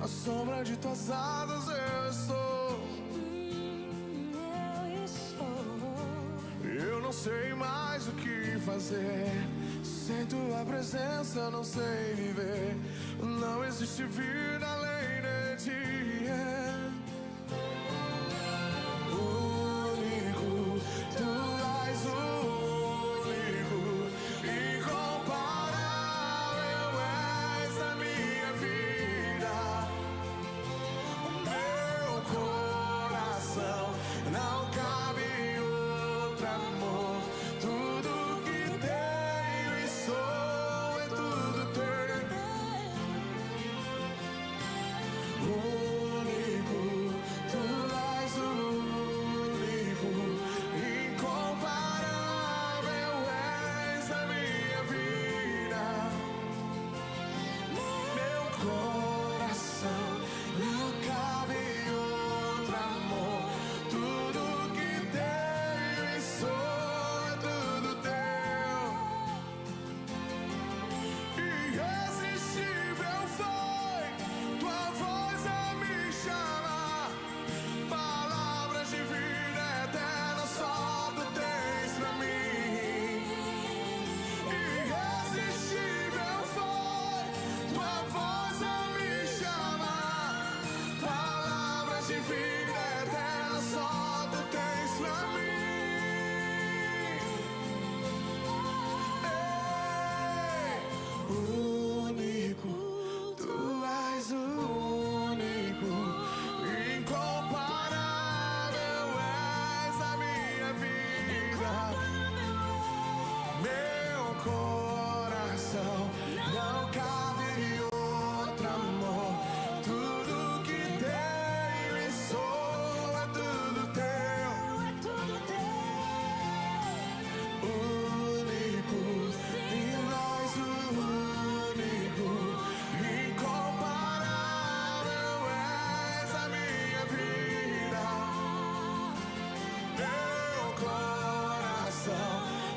à sombra de tuas asas eu estou. Eu não sei mais o que fazer. Sem tua presença não sei viver. Não existe vida além de ti. Único, tu és o único, incomparável és a minha vida. O meu coração não cabe outro amor. Tudo que tenho e sou é tudo teu. Único, tu és o único, incomparável és a minha vida. Meu coração não cabe outro amor. Tudo que tenho e sou é tudo teu. Irresistível foi tua voz a me chamar. Palavras de vida eterna só tu tens pra mim. Irresistível foi tua voz a me chamar. Palavras de vida eterna só tu tens pra mim. Único, tu és o único, incomparável és a minha vida. Meu coração não cabe outro amor. Tudo que tenho e sou é tudo teu. Único, e nós o único, incomparável és a minha vida. Meu coração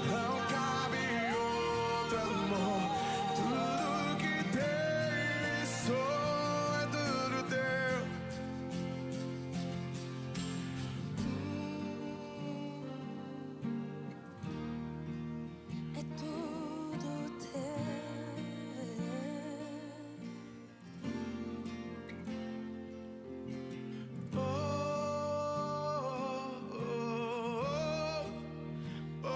não cabe outro amor. Tudo que tenho e sou é tudo teu. É tudo Oh, oh, oh, oh,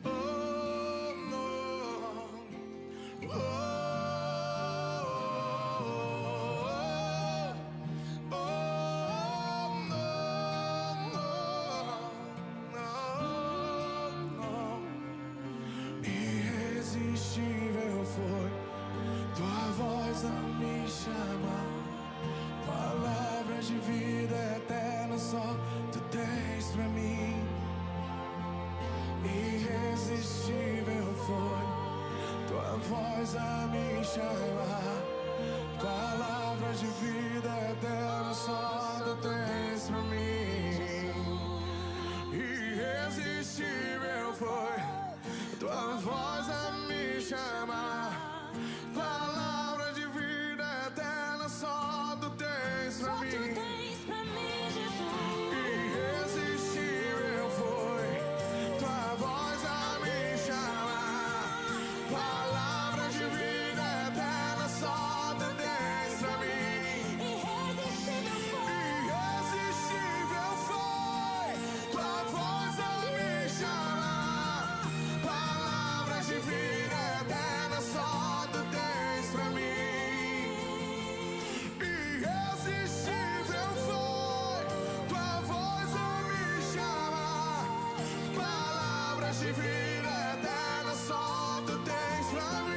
oh, no, oh, irresistível foi tua voz a me chamar. Palavras de vida eterna só tu tens pra mim. Irresistível foi tua voz a me chamar. Palavras de vida eterna só tu tens pra mim. Irresistível foi tua voz a me chamar. Palavra de vida eterna só tu tens pra mim. Irresistível foi tua voz a me chamar. Palavra de vida eterna só tu tens pra mim. Irresistível foi tua voz a me chamar. Palavras de vida eterna só tu tens pra mim. Irresistível foi tua voz a me chamar. Palavras de vida eterna só tu tens pra mim.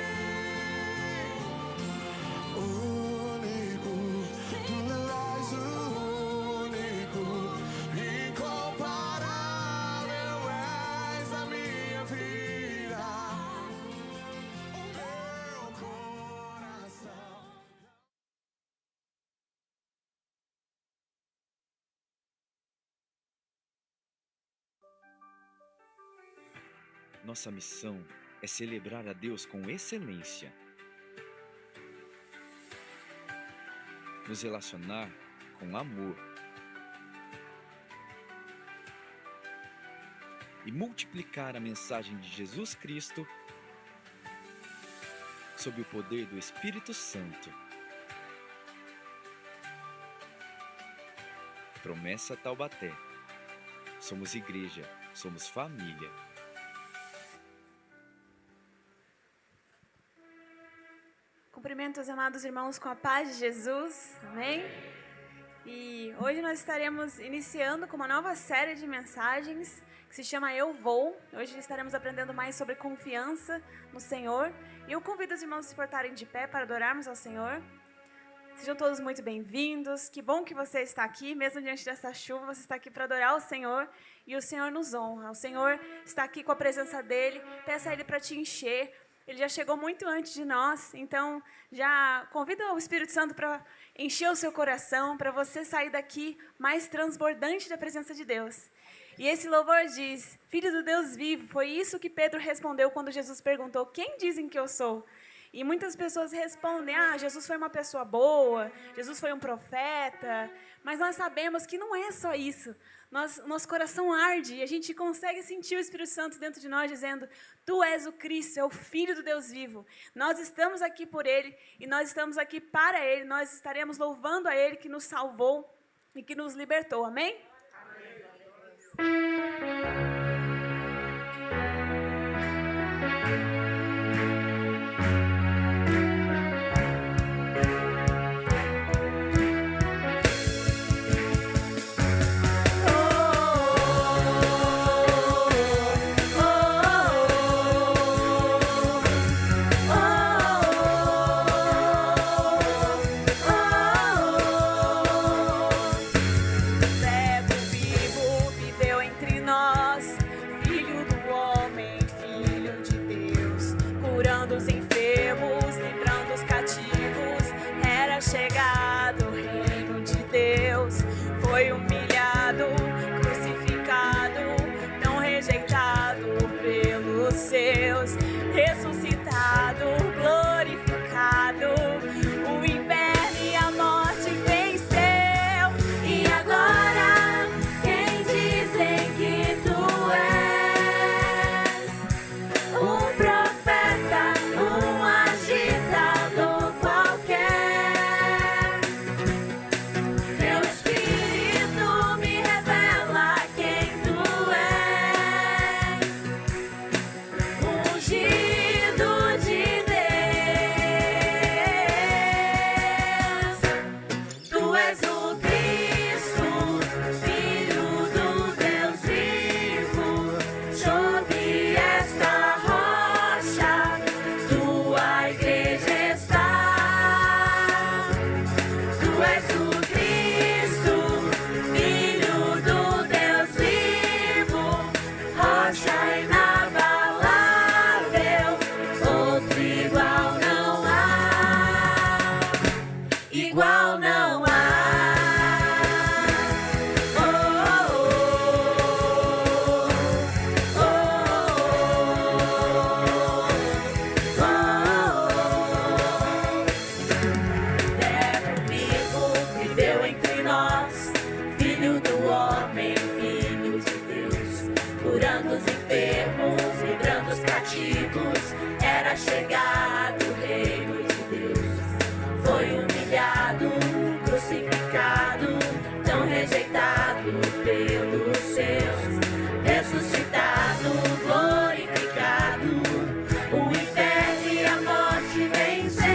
Único, tu és o único, incomparável és a minha vida. Meu coração. Nossa missão é celebrar a Deus com excelência, nos relacionar com amor e multiplicar a mensagem de Jesus Cristo sob o poder do Espírito Santo. Promessa Taubaté. Somos igreja, somos família. Cumprimento os amados irmãos com a paz de Jesus, amém? E hoje nós estaremos iniciando com uma nova série de mensagens que se chama Eu Vou. Hoje estaremos aprendendo mais sobre confiança no Senhor. E eu convido os irmãos a se portarem de pé para adorarmos ao Senhor. Sejam todos muito bem-vindos. Que bom que você está aqui, mesmo diante dessa chuva, você está aqui para adorar o Senhor. E o Senhor nos honra. O Senhor está aqui com a presença dEle. Peça a Ele para te encher. Ele já chegou muito antes de nós, então já convida o Espírito Santo para encher o seu coração, para você sair daqui mais transbordante da presença de Deus. E esse louvor diz, Filho do Deus vivo, foi isso que Pedro respondeu quando Jesus perguntou, quem dizem que eu sou? E muitas pessoas respondem, Jesus foi uma pessoa boa, Jesus foi um profeta, mas nós sabemos que não é só isso. Nosso coração arde e a gente consegue sentir o Espírito Santo dentro de nós dizendo, Tu és o Cristo, é o Filho do Deus vivo. Nós estamos aqui por Ele e nós estamos aqui para Ele, nós estaremos louvando a Ele que nos salvou e que nos libertou, amém? Foi humilhado, crucificado, tão rejeitado pelos seus, ressuscitado, glorificado, o inferno e a morte venceu. E agora, quem dizem que tu és? Um profeta, um agitador qualquer. Chegado o reino de Deus, foi humilhado, crucificado, tão rejeitado pelos seus, ressuscitado, glorificado, o inferno e a morte venceu.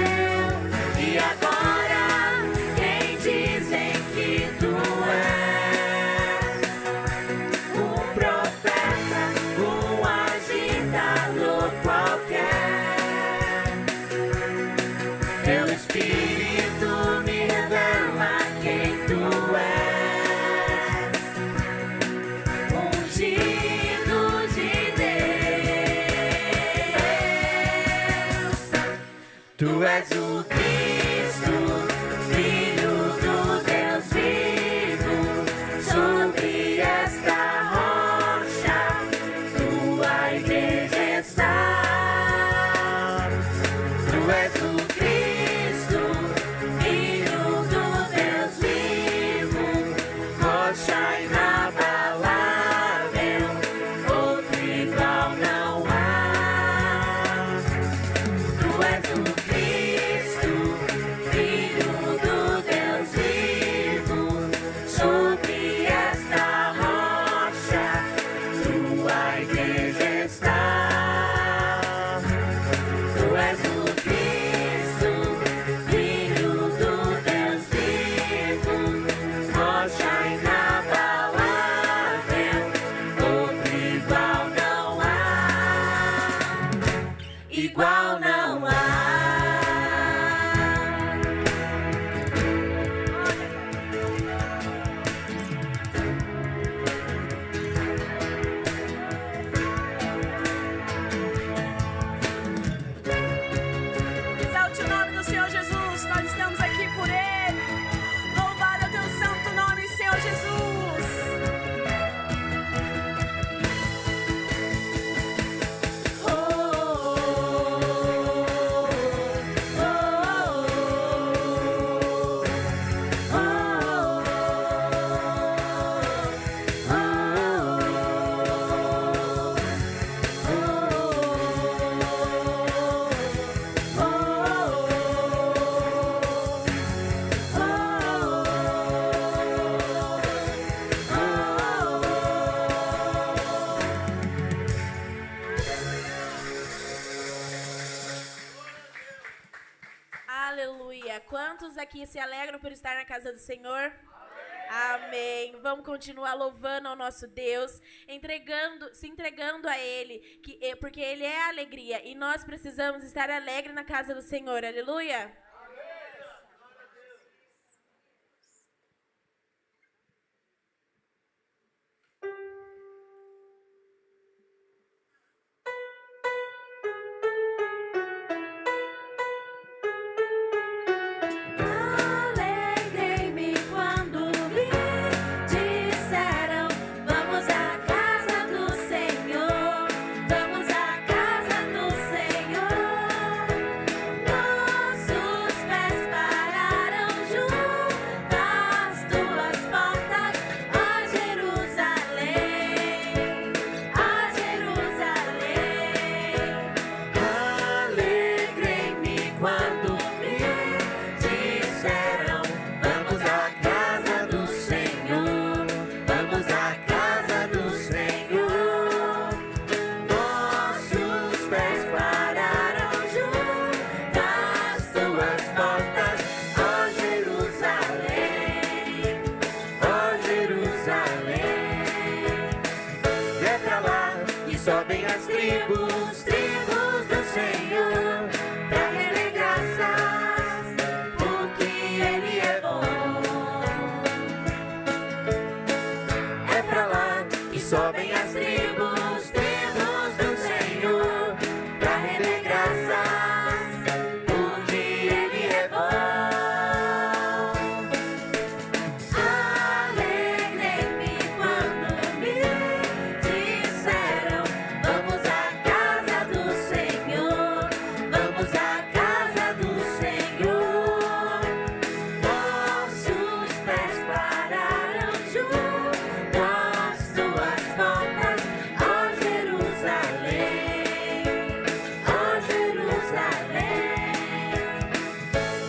E agora, quem dizem que tu és? Um profeta, um agitador qualquer. Teu Espírito me revela quem tu és, ungido de Deus. Tu és o Cristo, Filho do Deus vivo, sobre esta rocha tua igreja está. Aleluia. Quantos aqui se alegram por estar na casa do Senhor? Amém. Vamos continuar louvando ao nosso Deus, se entregando a Ele, porque Ele é a alegria e nós precisamos estar alegres na casa do Senhor. Aleluia. Sobem as tribos do Senhor, pra render graças, porque Ele é bom. É pra lá que sobem as tribos do Senhor, pra render graças, porque Ele é bom. Alegrei-me quando me disseram: vamos à casa do Senhor, vamos à casa do Senhor. Nossos pés pararam junto às tuas portas, ó Jerusalém, ó Jerusalém.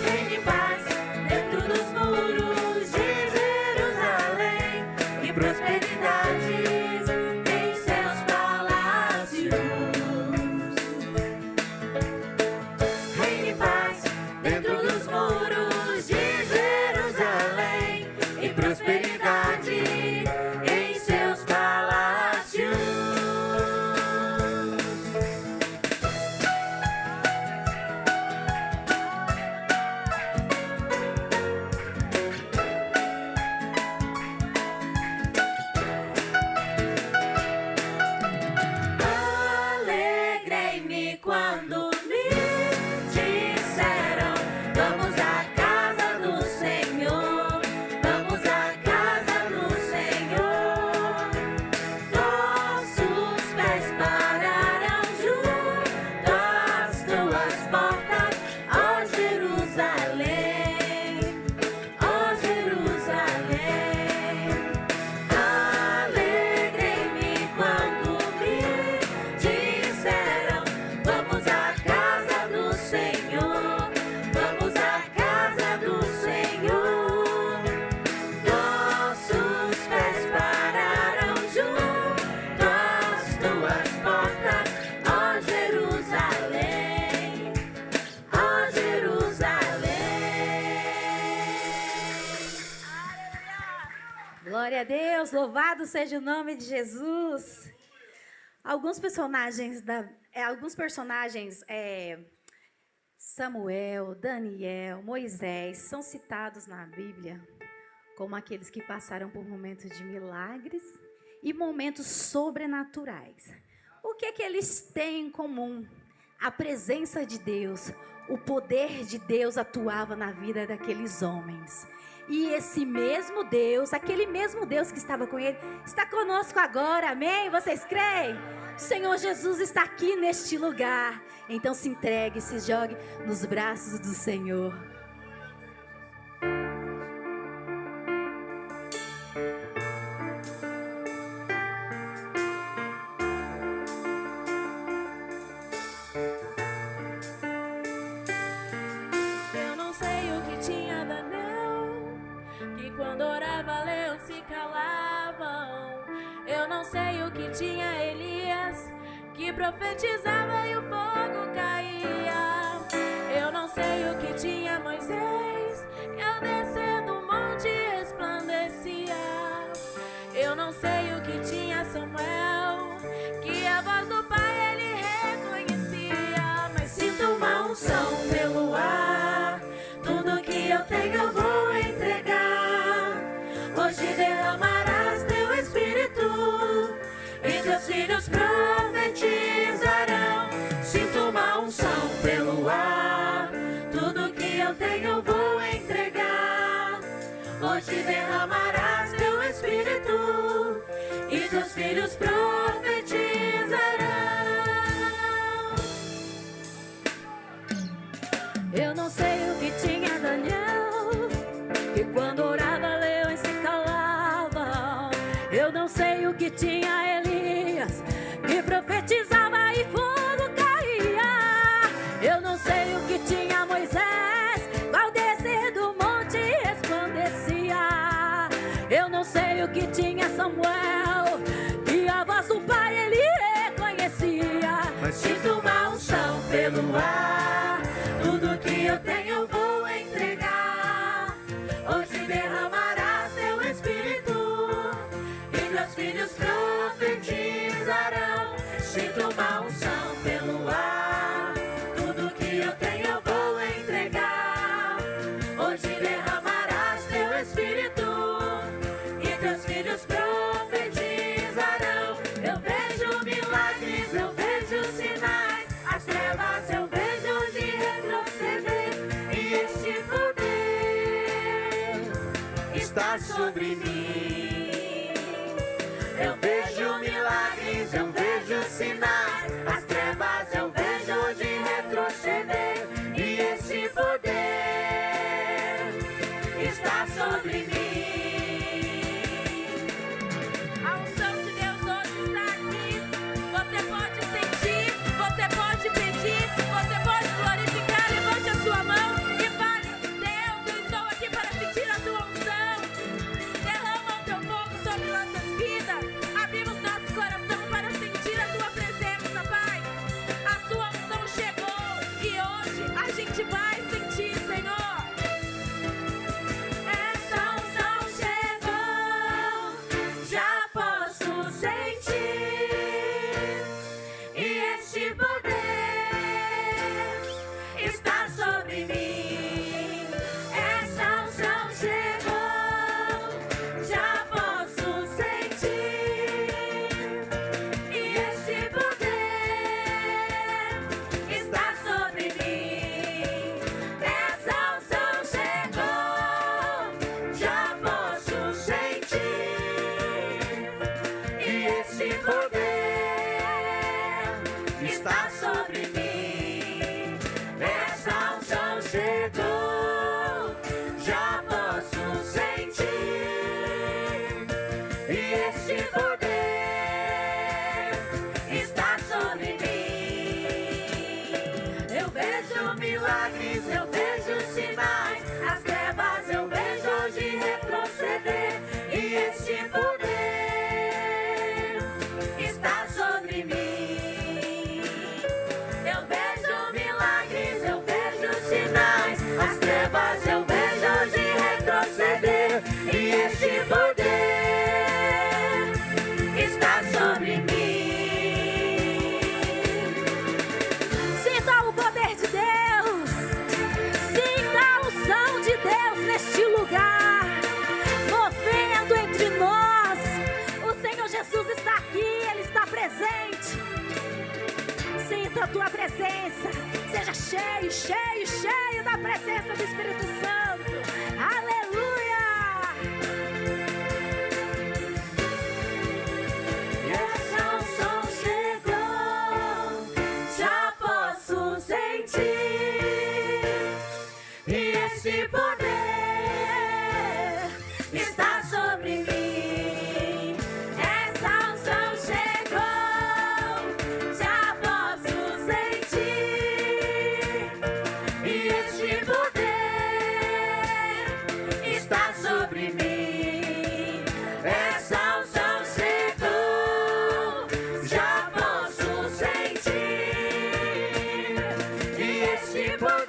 Reine paz dentro dos muros de Jerusalém e prosperidades em seus palácios. Reine paz dentro dos muros de Jerusalém e prosperidade em seus palácios. Alegrei-me quando me disseram: vamos à casa do Senhor, vamos à casa do Senhor. Nossos pés pararam junto às tuas portas, ó Jerusalém, ó Jerusalém. Alegrei-me quando me disseram: vamos à casa do Senhor, vamos à casa do Senhor. Nossos pés pararam junto às tuas portas, ó Jerusalém, ó Jerusalém. Glória a Deus, louvado seja o nome de Jesus. Alguns personagens, Samuel, Daniel, Moisés, são citados na Bíblia como aqueles que passaram por momentos de milagres e momentos sobrenaturais. O que é que eles têm em comum? A presença de Deus, o poder de Deus atuava na vida daqueles homens. E esse mesmo Deus, aquele mesmo Deus que estava com ele, está conosco agora, amém? Vocês creem? O Senhor Jesus está aqui neste lugar. Então se entregue, se jogue nos braços do Senhor. Eu não sei o que tinha Daniel, que quando orava leões se calavam. Eu não sei o que tinha Elias, que profetizava e o fogo caía. Eu não sei o que tinha eu tenho eu vou entregar. Hoje derramarás teu Espírito e teus filhos profetizarão. Sinto uma unção pelo ar, tudo que eu tenho eu vou entregar. Hoje derramarás teu Espírito e teus filhos profetizarão. Eu não sei o que tinha Daniel, que quando orava leões se calavam. Eu não sei o que tinha Elias, que profetizava e fogo caía. Eu não sei o que tinha Moisés, ao descer do monte resplandecia. Eu não sei o que tinha Samuel, que a voz do Pai ele reconhecia. Mas sinto uma unção pelo ar, tudo que eu tenho eu vou entregar. Hoje derramarás teu Espírito e teus filhos profetizarão. Sinto uma unção pelo ar, tudo que eu tenho eu vou entregar. Hoje derramarás teu Espírito e teus filhos profetizarão. Eu vejo milagres, eu vejo sinais, as trevas eu vejo de retroceder, e este poder está sobre mim. Eu vejo milagres, eu vejo sinais, as trevas eu vejo de retroceder, e esse poder está sobre mim. A unção de Deus hoje está aqui. Você pode sentir, você pode pedir, você pode glorificar. Levante a sua mão e fale: Deus, eu estou aqui para sentir a tua unção. Derrama o teu fogo sobre nossas vidas. Abrimos nosso coração para sentir a tua presença, Pai. A sua unção chegou e hoje a gente vai sentir, Senhor. Essa unção chegou, já posso sentir, e este poder está sobre mim. Essa unção chegou, já posso sentir, e este poder está sobre mim. Essa unção chegou, já posso sentir, e este poder está sobre mim. Essa unção chegou, já posso sentir, e este poder está sobre mim. Eu vejo milagres, eu vejo sinais, as trevas eu vejo de retroceder, e este poder está sobre mim. Eu vejo milagres, eu vejo sinais, as trevas eu vejo de retroceder, e este poder está sobre mim. Sinta o poder de Deus, sinta a unção de Deus neste lugar, movendo entre nós. O Senhor Jesus está aqui, Ele está presente. Sinta a tua presença, seja cheio, cheio, cheio da presença do Espírito Santo. Aleluia! Essa unção chegou, já posso sentir, e esse poder está sobre mim. Essa unção chegou, já posso sentir, e este poder está sobre mim. Essa unção chegou, já posso sentir, e este poder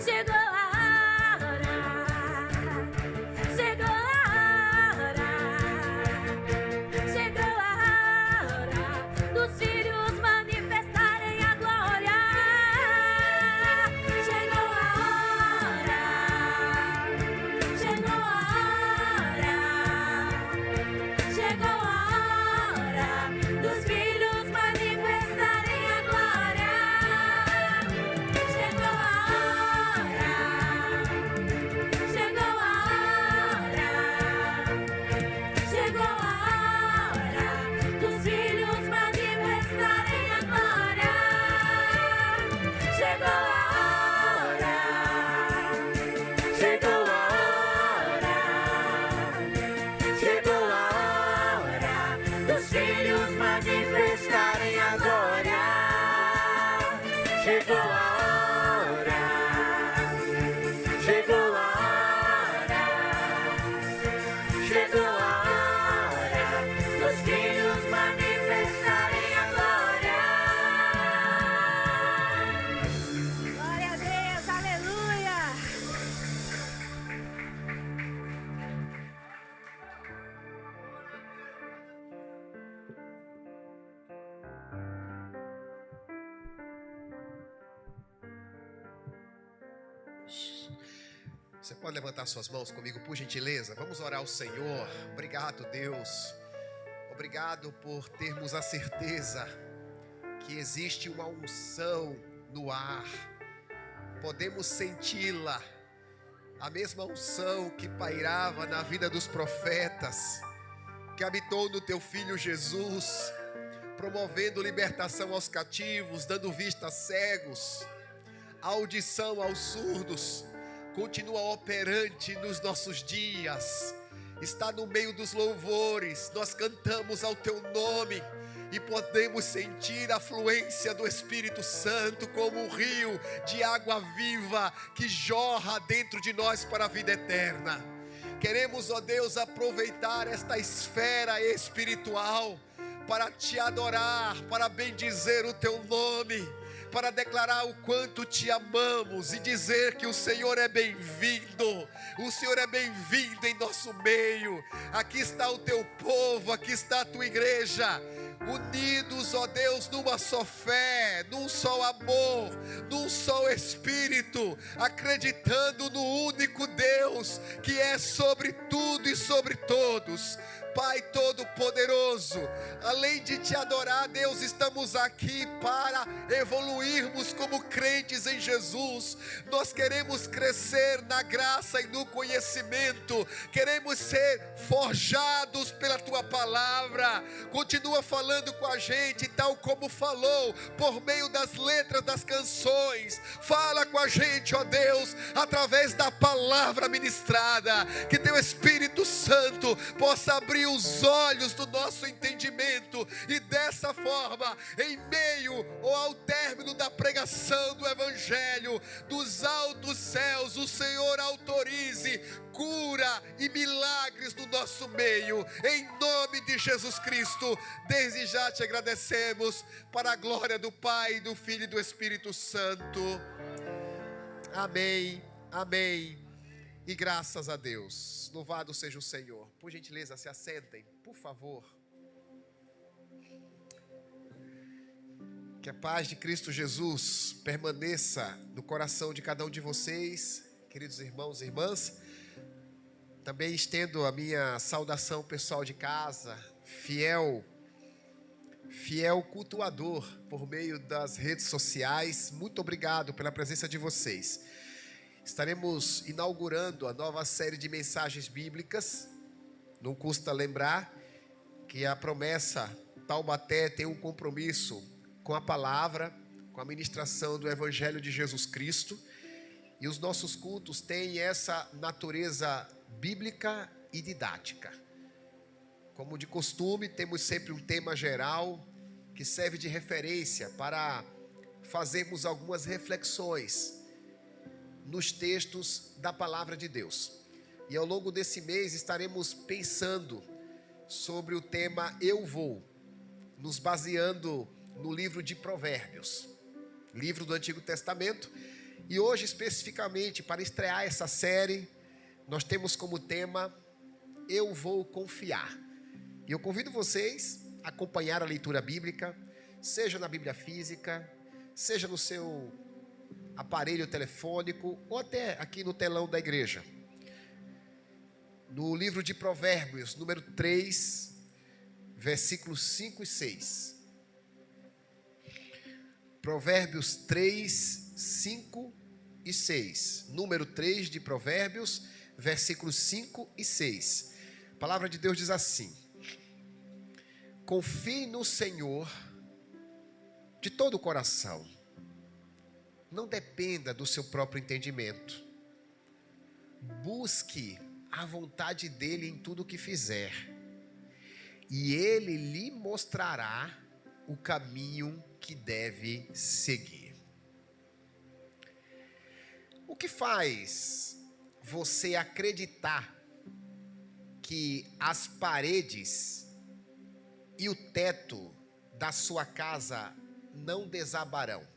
Chegou a hora, chegou a hora, chegou a hora dos filhos manifestarem a glória. Chegou a hora, chegou a hora, chegou a hora dos filhos manifestarem a glória. Chegou a hora, chegou a hora, chegou a hora dos filhos manifestarem a glória. Chegou a hora, chegou a hora, chegou a hora dos filhos manifestarem a glória. Chegou a hora, chegou a hora, chegou a hora dos filhos manifestarem a glória. Glória a Deus, aleluia. Você pode levantar suas mãos comigo, por gentileza? Vamos orar ao Senhor. Obrigado, Deus. Obrigado por termos a certeza que existe uma unção no ar. Podemos senti-la. A mesma unção que pairava na vida dos profetas, que habitou no teu Filho Jesus, promovendo libertação aos cativos, dando vista a cegos, audição aos surdos, continua operante nos nossos dias, está no meio dos louvores. Nós cantamos ao teu nome e podemos sentir a fluência do Espírito Santo como um rio de água viva que jorra dentro de nós para a vida eterna. Queremos, ó Deus, aproveitar esta esfera espiritual para te adorar, para bendizer o teu nome, para declarar o quanto te amamos e dizer que o Senhor é bem-vindo. O Senhor é bem-vindo em nosso meio. Aqui está o teu povo, aqui está a tua igreja, unidos, ó Deus, numa só fé, num só amor, num só Espírito, acreditando no único Deus que é sobre tudo e sobre todos. Pai Todo-Poderoso, além de te adorar, Deus, estamos aqui para evoluirmos como crentes em Jesus. Nós queremos crescer na graça e no conhecimento, queremos ser forjados pela tua palavra. Continua falando com a gente, tal como falou por meio das letras das canções. Fala com a gente, ó Deus, através da palavra ministrada, que teu Espírito Santo possa abrir os olhos do nosso entendimento e dessa forma, em meio ou ao término da pregação do Evangelho, dos altos céus, o Senhor autorize cura e milagres no nosso meio, em nome de Jesus Cristo. Desde já te agradecemos, para a glória do Pai, do Filho e do Espírito Santo. Amém, amém e graças a Deus. Louvado seja o Senhor. Por gentileza, se assentem, por favor. Que a paz de Cristo Jesus permaneça no coração de cada um de vocês, queridos irmãos e irmãs. Também estendo a minha saudação pessoal de casa, fiel cultuador por meio das redes sociais. Muito obrigado pela presença de vocês. Estaremos inaugurando a nova série de mensagens bíblicas. Não custa lembrar que a promessa Taubaté tem um compromisso com a palavra, com a ministração do Evangelho de Jesus Cristo. E os nossos cultos têm essa natureza bíblica e didática. Como de costume, temos sempre um tema geral que serve de referência para fazermos algumas reflexões nos textos da palavra de Deus. E ao longo desse mês estaremos pensando sobre o tema Eu Vou, nos baseando no livro de Provérbios, livro do Antigo Testamento. E hoje, especificamente, para estrear essa série, nós temos como tema Eu Vou Confiar. E eu convido vocês a acompanhar a leitura bíblica, seja na Bíblia física, seja no seu aparelho telefônico, ou até aqui no telão da igreja. No livro de Provérbios, número 3, versículos 5 e 6. Provérbios 3, 5 e 6. Número 3 de Provérbios, versículos 5 e 6. A palavra de Deus diz assim: confie no Senhor de todo o coração. Não dependa do seu próprio entendimento. Busque a vontade dele em tudo o que fizer, e ele lhe mostrará o caminho que deve seguir. O que faz você acreditar que as paredes e o teto da sua casa não desabarão,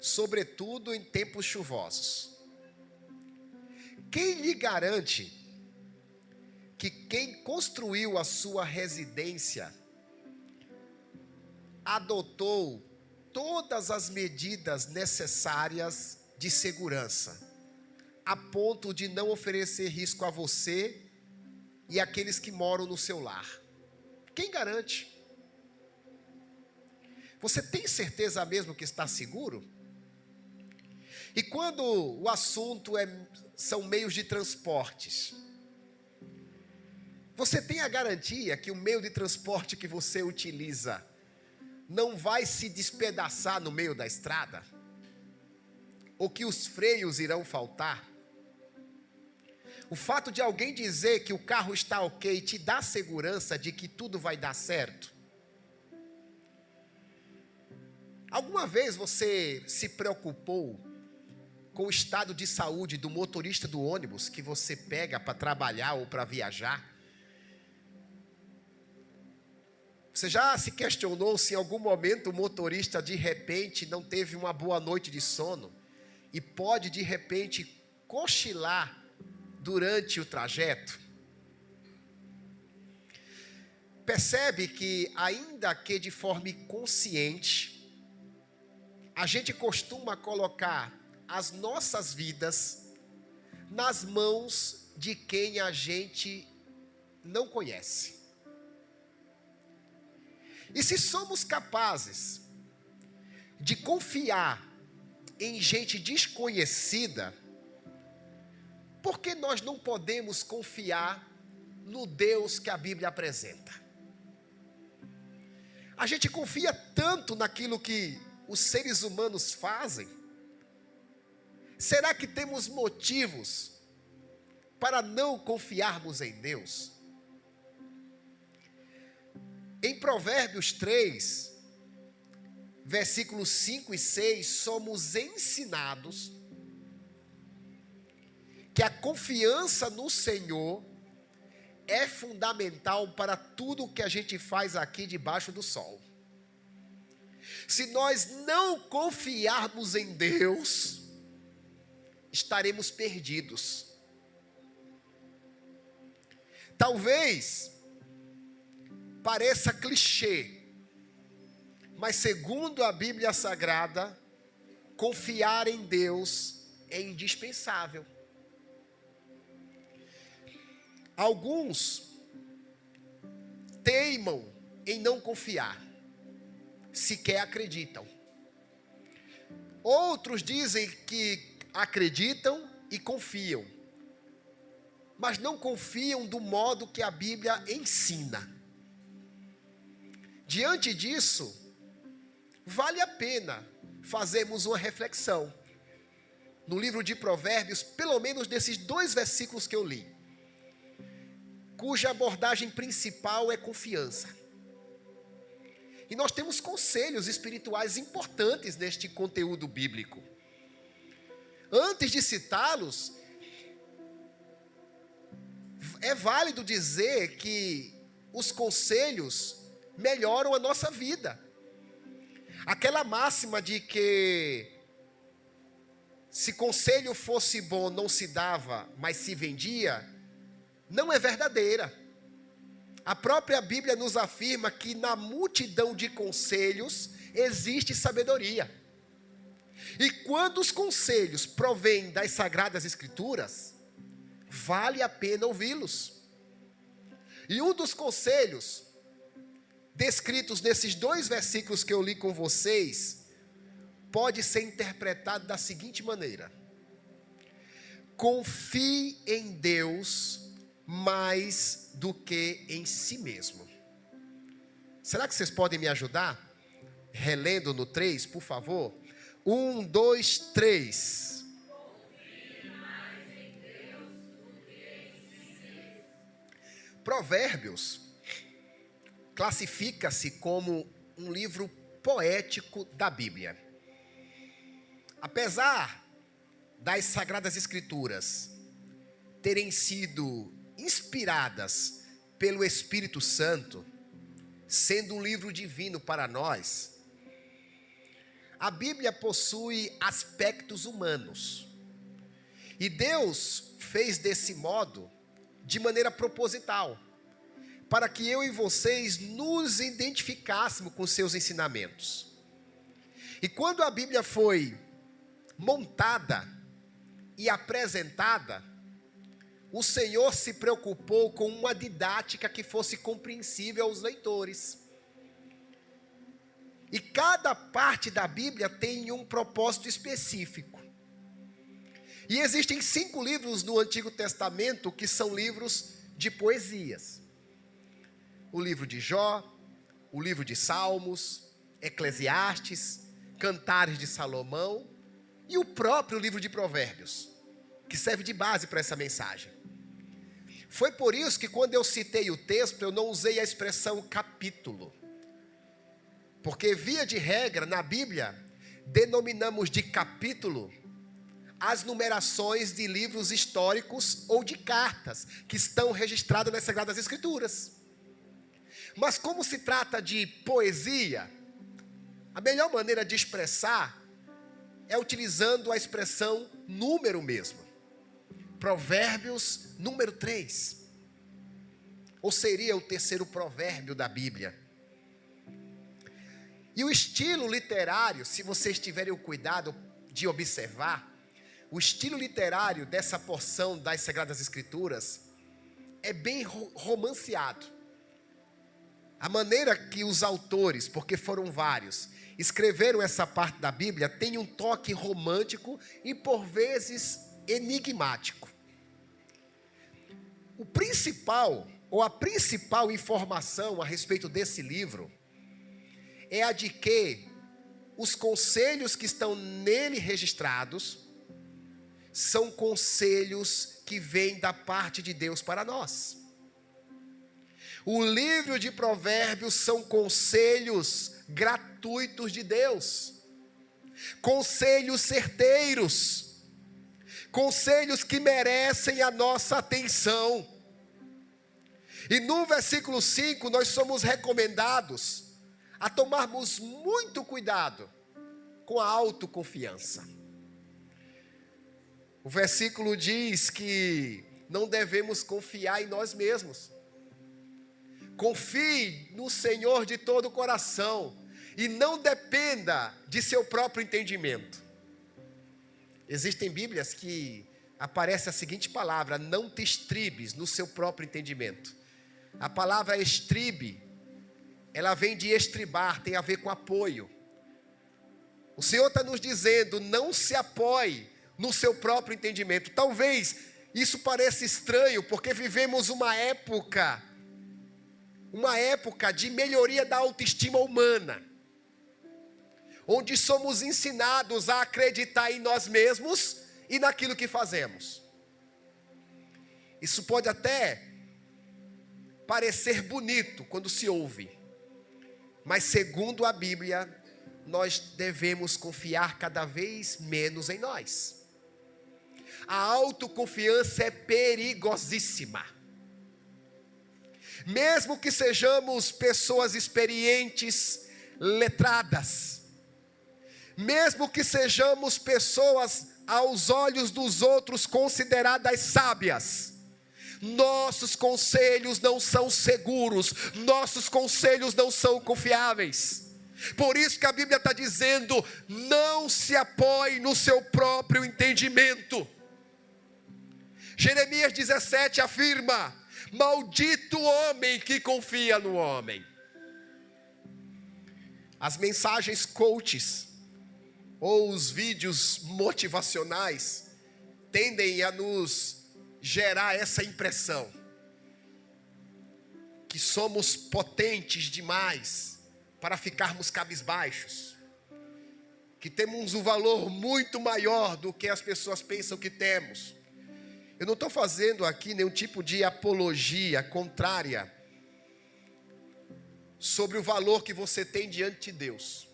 sobretudo em tempos chuvosos? Quem lhe garante que quem construiu a sua residência adotou todas as medidas necessárias de segurança, a ponto de não oferecer risco a você e àqueles que moram no seu lar? Quem garante? Você tem certeza mesmo que está seguro? E quando o assunto são meios de transportes, você tem a garantia que o meio de transporte que você utiliza não vai se despedaçar no meio da estrada? Ou que os freios irão faltar? O fato de alguém dizer que o carro está ok te dá segurança de que tudo vai dar certo? Alguma vez você se preocupou com o estado de saúde do motorista do ônibus que você pega para trabalhar ou para viajar? Você já se questionou se em algum momento o motorista de repente não teve uma boa noite de sono e pode de repente cochilar durante o trajeto? Percebe que, ainda que de forma inconsciente, a gente costuma colocar as nossas vidas nas mãos de quem a gente não conhece. E se somos capazes de confiar em gente desconhecida, por que nós não podemos confiar no Deus que a Bíblia apresenta? A gente confia tanto naquilo que os seres humanos fazem. Será que temos motivos para não confiarmos em Deus? Em Provérbios 3, versículos 5 e 6, somos ensinados que a confiança no Senhor é fundamental para tudo o que a gente faz aqui debaixo do sol. Se nós não confiarmos em Deus, estaremos perdidos. Talvez pareça clichê, mas segundo a Bíblia Sagrada, confiar em Deus é indispensável. Alguns teimam em não confiar, sequer acreditam. Outros dizem que acreditam e confiam, mas não confiam do modo que a Bíblia ensina. Diante disso, vale a pena fazermos uma reflexão no livro de Provérbios, pelo menos desses 2 versículos que eu li, cuja abordagem principal é confiança. E nós temos conselhos espirituais importantes neste conteúdo bíblico. Antes de citá-los, é válido dizer que os conselhos melhoram a nossa vida. Aquela máxima de que se conselho fosse bom não se dava, mas se vendia, não é verdadeira. A própria Bíblia nos afirma que na multidão de conselhos existe sabedoria. E quando os conselhos provêm das Sagradas Escrituras, vale a pena ouvi-los. E um dos conselhos descritos nesses 2 versículos que eu li com vocês, pode ser interpretado da seguinte maneira: confie em Deus mais do que em si mesmo. Será que vocês podem me ajudar? Relendo no 3, por favor. 1, 2, 3. Provérbios classifica-se como um livro poético da Bíblia. Apesar das Sagradas Escrituras terem sido inspiradas pelo Espírito Santo, sendo um livro divino para nós, a Bíblia possui aspectos humanos. E Deus fez desse modo de maneira proposital, para que eu e vocês nos identificássemos com seus ensinamentos. E quando a Bíblia foi montada e apresentada, o Senhor se preocupou com uma didática que fosse compreensível aos leitores. E cada parte da Bíblia tem um propósito específico. E existem 5 livros no Antigo Testamento que são livros de poesias. O livro de Jó, o livro de Salmos, Eclesiastes, Cantares de Salomão e o próprio livro de Provérbios, que serve de base para essa mensagem. Foi por isso que quando eu citei o texto, eu não usei a expressão capítulo. Porque via de regra, na Bíblia, denominamos de capítulo as numerações de livros históricos ou de cartas que estão registradas nas Sagradas Escrituras. Mas como se trata de poesia, a melhor maneira de expressar é utilizando a expressão número mesmo. Provérbios número 3. Ou seria o terceiro provérbio da Bíblia. E o estilo literário, se vocês tiverem o cuidado de observar, o estilo literário dessa porção das Sagradas Escrituras é bem romanceado. A maneira que os autores, porque foram vários, escreveram essa parte da Bíblia tem um toque romântico e por vezes enigmático. O principal, ou a principal informação a respeito desse livro é a de que os conselhos que estão nele registrados são conselhos que vêm da parte de Deus para nós. O livro de Provérbios são conselhos gratuitos de Deus, conselhos certeiros, conselhos que merecem a nossa atenção. E no versículo 5 nós somos recomendados a tomarmos muito cuidado com a autoconfiança. O versículo diz que não devemos confiar em nós mesmos. Confie no Senhor de todo o coração e não dependa de seu próprio entendimento. Existem Bíblias que aparece a seguinte palavra: não te estribes no seu próprio entendimento. A palavra estribe, ela vem de estribar, tem a ver com apoio. O Senhor está nos dizendo, não se apoie no seu próprio entendimento. Talvez isso pareça estranho, porque vivemos uma época de melhoria da autoestima humana, onde somos ensinados a acreditar em nós mesmos e naquilo que fazemos. Isso pode até parecer bonito quando se ouve, mas segundo a Bíblia, nós devemos confiar cada vez menos em nós. A autoconfiança é perigosíssima. Mesmo que sejamos pessoas experientes, letradas, mesmo que sejamos pessoas aos olhos dos outros consideradas sábias, nossos conselhos não são seguros, nossos conselhos não são confiáveis. Por isso que a Bíblia está dizendo: não se apoie no seu próprio entendimento. Jeremias 17 afirma: maldito o homem que confia no homem. As mensagens coaches ou os vídeos motivacionais tendem a nos gerar essa impressão que somos potentes demais para ficarmos cabisbaixos, que temos um valor muito maior do que as pessoas pensam que temos. Eu não estou fazendo aqui nenhum tipo de apologia contrária sobre o valor que você tem diante de Deus.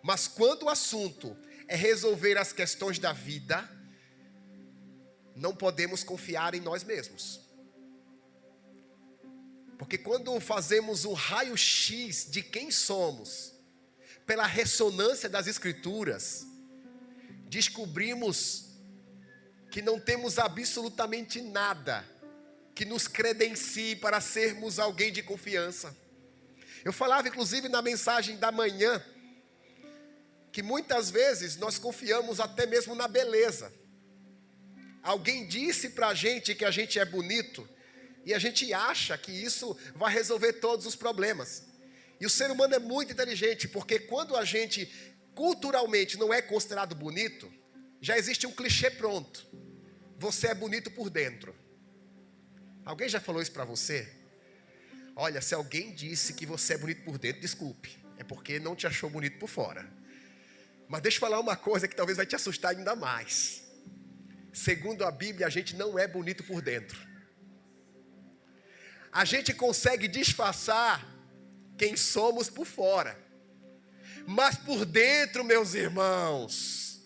Mas quando o assunto é resolver as questões da vida, não podemos confiar em nós mesmos. Porque quando fazemos um raio-x de quem somos, pela ressonância das Escrituras, descobrimos que não temos absolutamente nada que nos credencie para sermos alguém de confiança. Eu falava inclusive na mensagem da manhã, que muitas vezes nós confiamos até mesmo na beleza. Alguém disse para a gente que a gente é bonito, e a gente acha que isso vai resolver todos os problemas. E o ser humano é muito inteligente, porque quando a gente culturalmente não é considerado bonito, já existe um clichê pronto: você é bonito por dentro. Alguém já falou isso para você? Olha, se alguém disse que você é bonito por dentro, desculpe, é porque não te achou bonito por fora. Mas deixa eu falar uma coisa que talvez vai te assustar ainda mais. Segundo a Bíblia, a gente não é bonito por dentro. A gente consegue disfarçar quem somos por fora, mas por dentro, meus irmãos,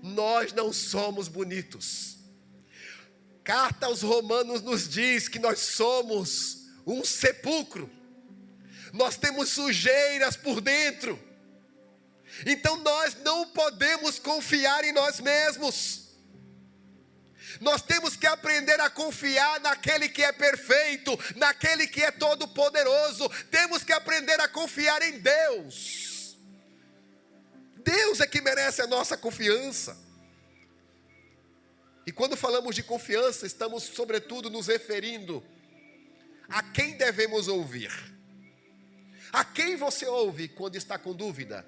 nós não somos bonitos. Carta aos Romanos nos diz que nós somos um sepulcro. Nós temos sujeiras por dentro. Então nós não podemos confiar em nós mesmos. Nós temos que aprender a confiar naquele que é perfeito, naquele que é todo poderoso. Temos que aprender a confiar em Deus. Deus é que merece a nossa confiança. E quando falamos de confiança, estamos sobretudo nos referindo a quem devemos ouvir. A quem você ouve quando está com dúvida?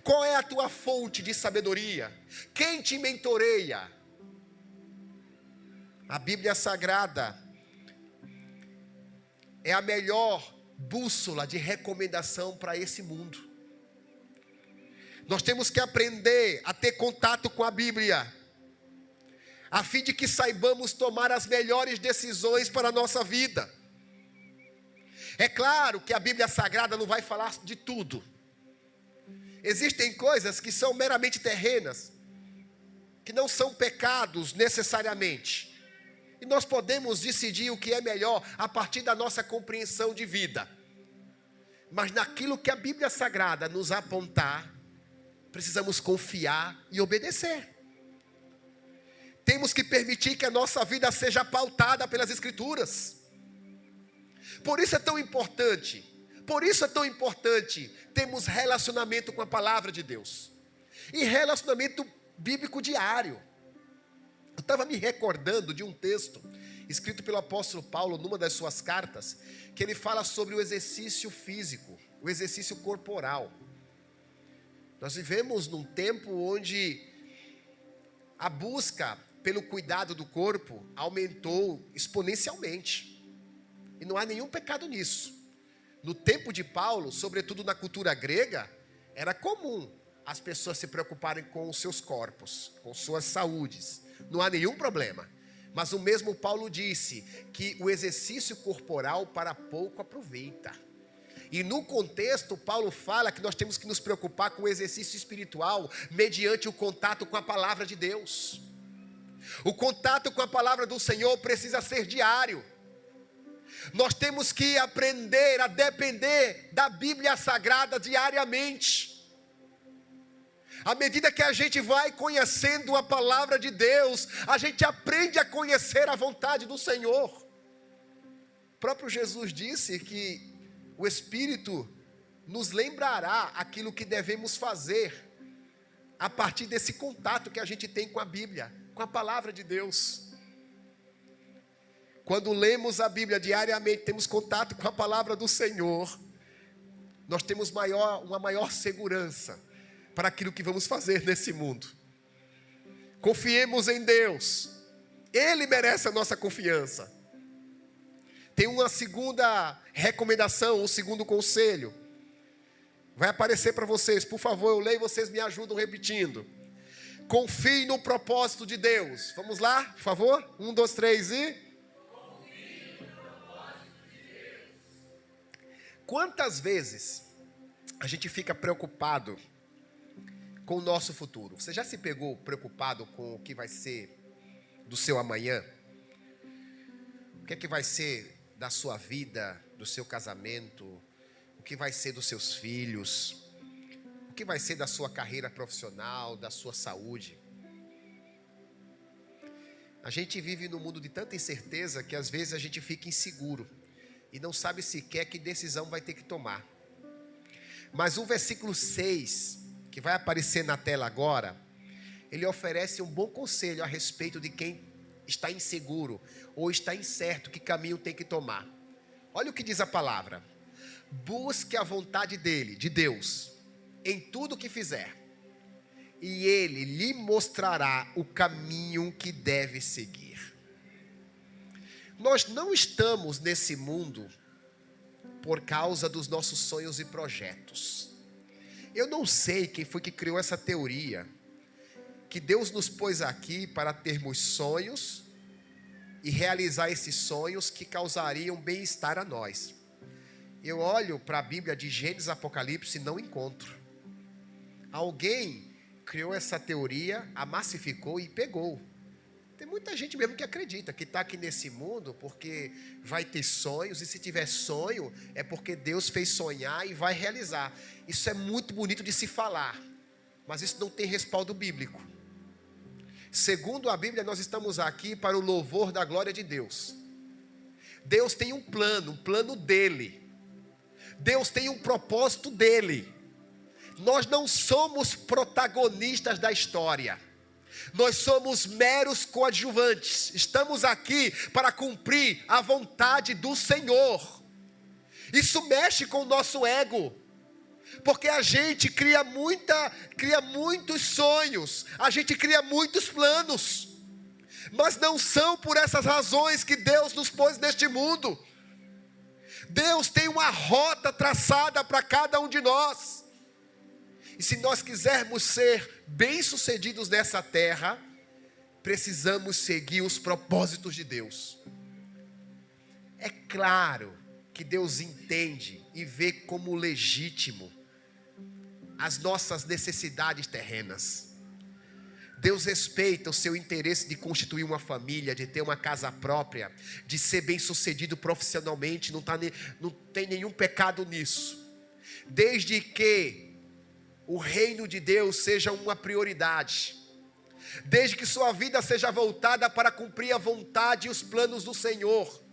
Qual é a tua fonte de sabedoria? Quem te mentoreia? A Bíblia Sagrada é a melhor bússola de recomendação para esse mundo. Nós temos que aprender a ter contato com a Bíblia, a fim de que saibamos tomar as melhores decisões para a nossa vida. É claro que a Bíblia Sagrada não vai falar de tudo. Existem coisas que são meramente terrenas, que não são pecados necessariamente. E nós podemos decidir o que é melhor a partir da nossa compreensão de vida. Mas naquilo que a Bíblia Sagrada nos apontar, precisamos confiar e obedecer. Temos que permitir que a nossa vida seja pautada pelas Escrituras. Por isso é tão importante termos relacionamento com a palavra de Deus. E relacionamento bíblico diário. Eu estava me recordando de um texto escrito pelo apóstolo Paulo numa das suas cartas, que ele fala sobre o exercício físico, o exercício corporal. Nós vivemos num tempo onde a busca pelo cuidado do corpo aumentou exponencialmente. E não há nenhum pecado nisso. No tempo de Paulo, sobretudo na cultura grega, era comum as pessoas se preocuparem com os seus corpos, com suas saúdes. Não há nenhum problema. Mas o mesmo Paulo disse que o exercício corporal para pouco aproveita. E no contexto, Paulo fala que nós temos que nos preocupar com o exercício espiritual mediante o contato com a palavra de Deus. O contato com a palavra do Senhor precisa ser diário. Nós temos que aprender a depender da Bíblia Sagrada diariamente. À medida que a gente vai conhecendo a palavra de Deus, a gente aprende a conhecer a vontade do Senhor. O próprio Jesus disse que o Espírito nos lembrará aquilo que devemos fazer a partir desse contato que a gente tem com a Bíblia, com a palavra de Deus. Quando lemos a Bíblia diariamente, temos contato com a palavra do Senhor, nós temos uma maior segurança para aquilo que vamos fazer nesse mundo. Confiemos em Deus. Ele merece a nossa confiança. Tem uma segunda recomendação, um segundo conselho. Vai aparecer para vocês, por favor, eu leio e vocês me ajudam repetindo. Confie no propósito de Deus. Vamos lá, por favor? 1, 2, 3 e... Quantas vezes a gente fica preocupado com o nosso futuro? Você já se pegou preocupado com o que vai ser do seu amanhã? O que é que vai ser da sua vida, do seu casamento? O que vai ser dos seus filhos? O que vai ser da sua carreira profissional, da sua saúde? A gente vive num mundo de tanta incerteza que às vezes a gente fica inseguro e não sabe sequer que decisão vai ter que tomar. Mas o versículo 6, que vai aparecer na tela agora, ele oferece um bom conselho a respeito de quem está inseguro ou está incerto que caminho tem que tomar. Olha o que diz a palavra: busque a vontade dele, de Deus, em tudo que fizer, e ele lhe mostrará o caminho que deve seguir. Nós não estamos nesse mundo por causa dos nossos sonhos e projetos. Eu não sei quem foi que criou essa teoria, que Deus nos pôs aqui para termos sonhos e realizar esses sonhos que causariam bem-estar a nós. Eu olho para a Bíblia de Gênesis e Apocalipse e não encontro. Alguém criou essa teoria, a massificou e pegou. Tem muita gente mesmo que acredita que está aqui nesse mundo porque vai ter sonhos, e se tiver sonho é porque Deus fez sonhar e vai realizar. Isso é muito bonito de se falar, mas isso não tem respaldo bíblico. Segundo a Bíblia, nós estamos aqui para o louvor da glória de Deus. Deus tem um plano dele. Deus tem um propósito dele. Nós não somos protagonistas da história. Nós somos meros coadjuvantes. Estamos aqui para cumprir a vontade do Senhor. Isso mexe com o nosso ego, porque a gente cria muitos sonhos, a gente cria muitos planos, mas não são por essas razões que Deus nos pôs neste mundo. Deus tem uma rota traçada para cada um de nós. E se nós quisermos ser bem-sucedidos nessa terra, precisamos seguir os propósitos de Deus. É claro que Deus entende e vê como legítimo as nossas necessidades terrenas. Deus respeita o seu interesse de constituir uma família, de ter uma casa própria, de ser bem-sucedido profissionalmente. Não tem nenhum pecado nisso, desde que o reino de Deus seja uma prioridade, desde que sua vida seja voltada para cumprir a vontade e os planos do Senhor.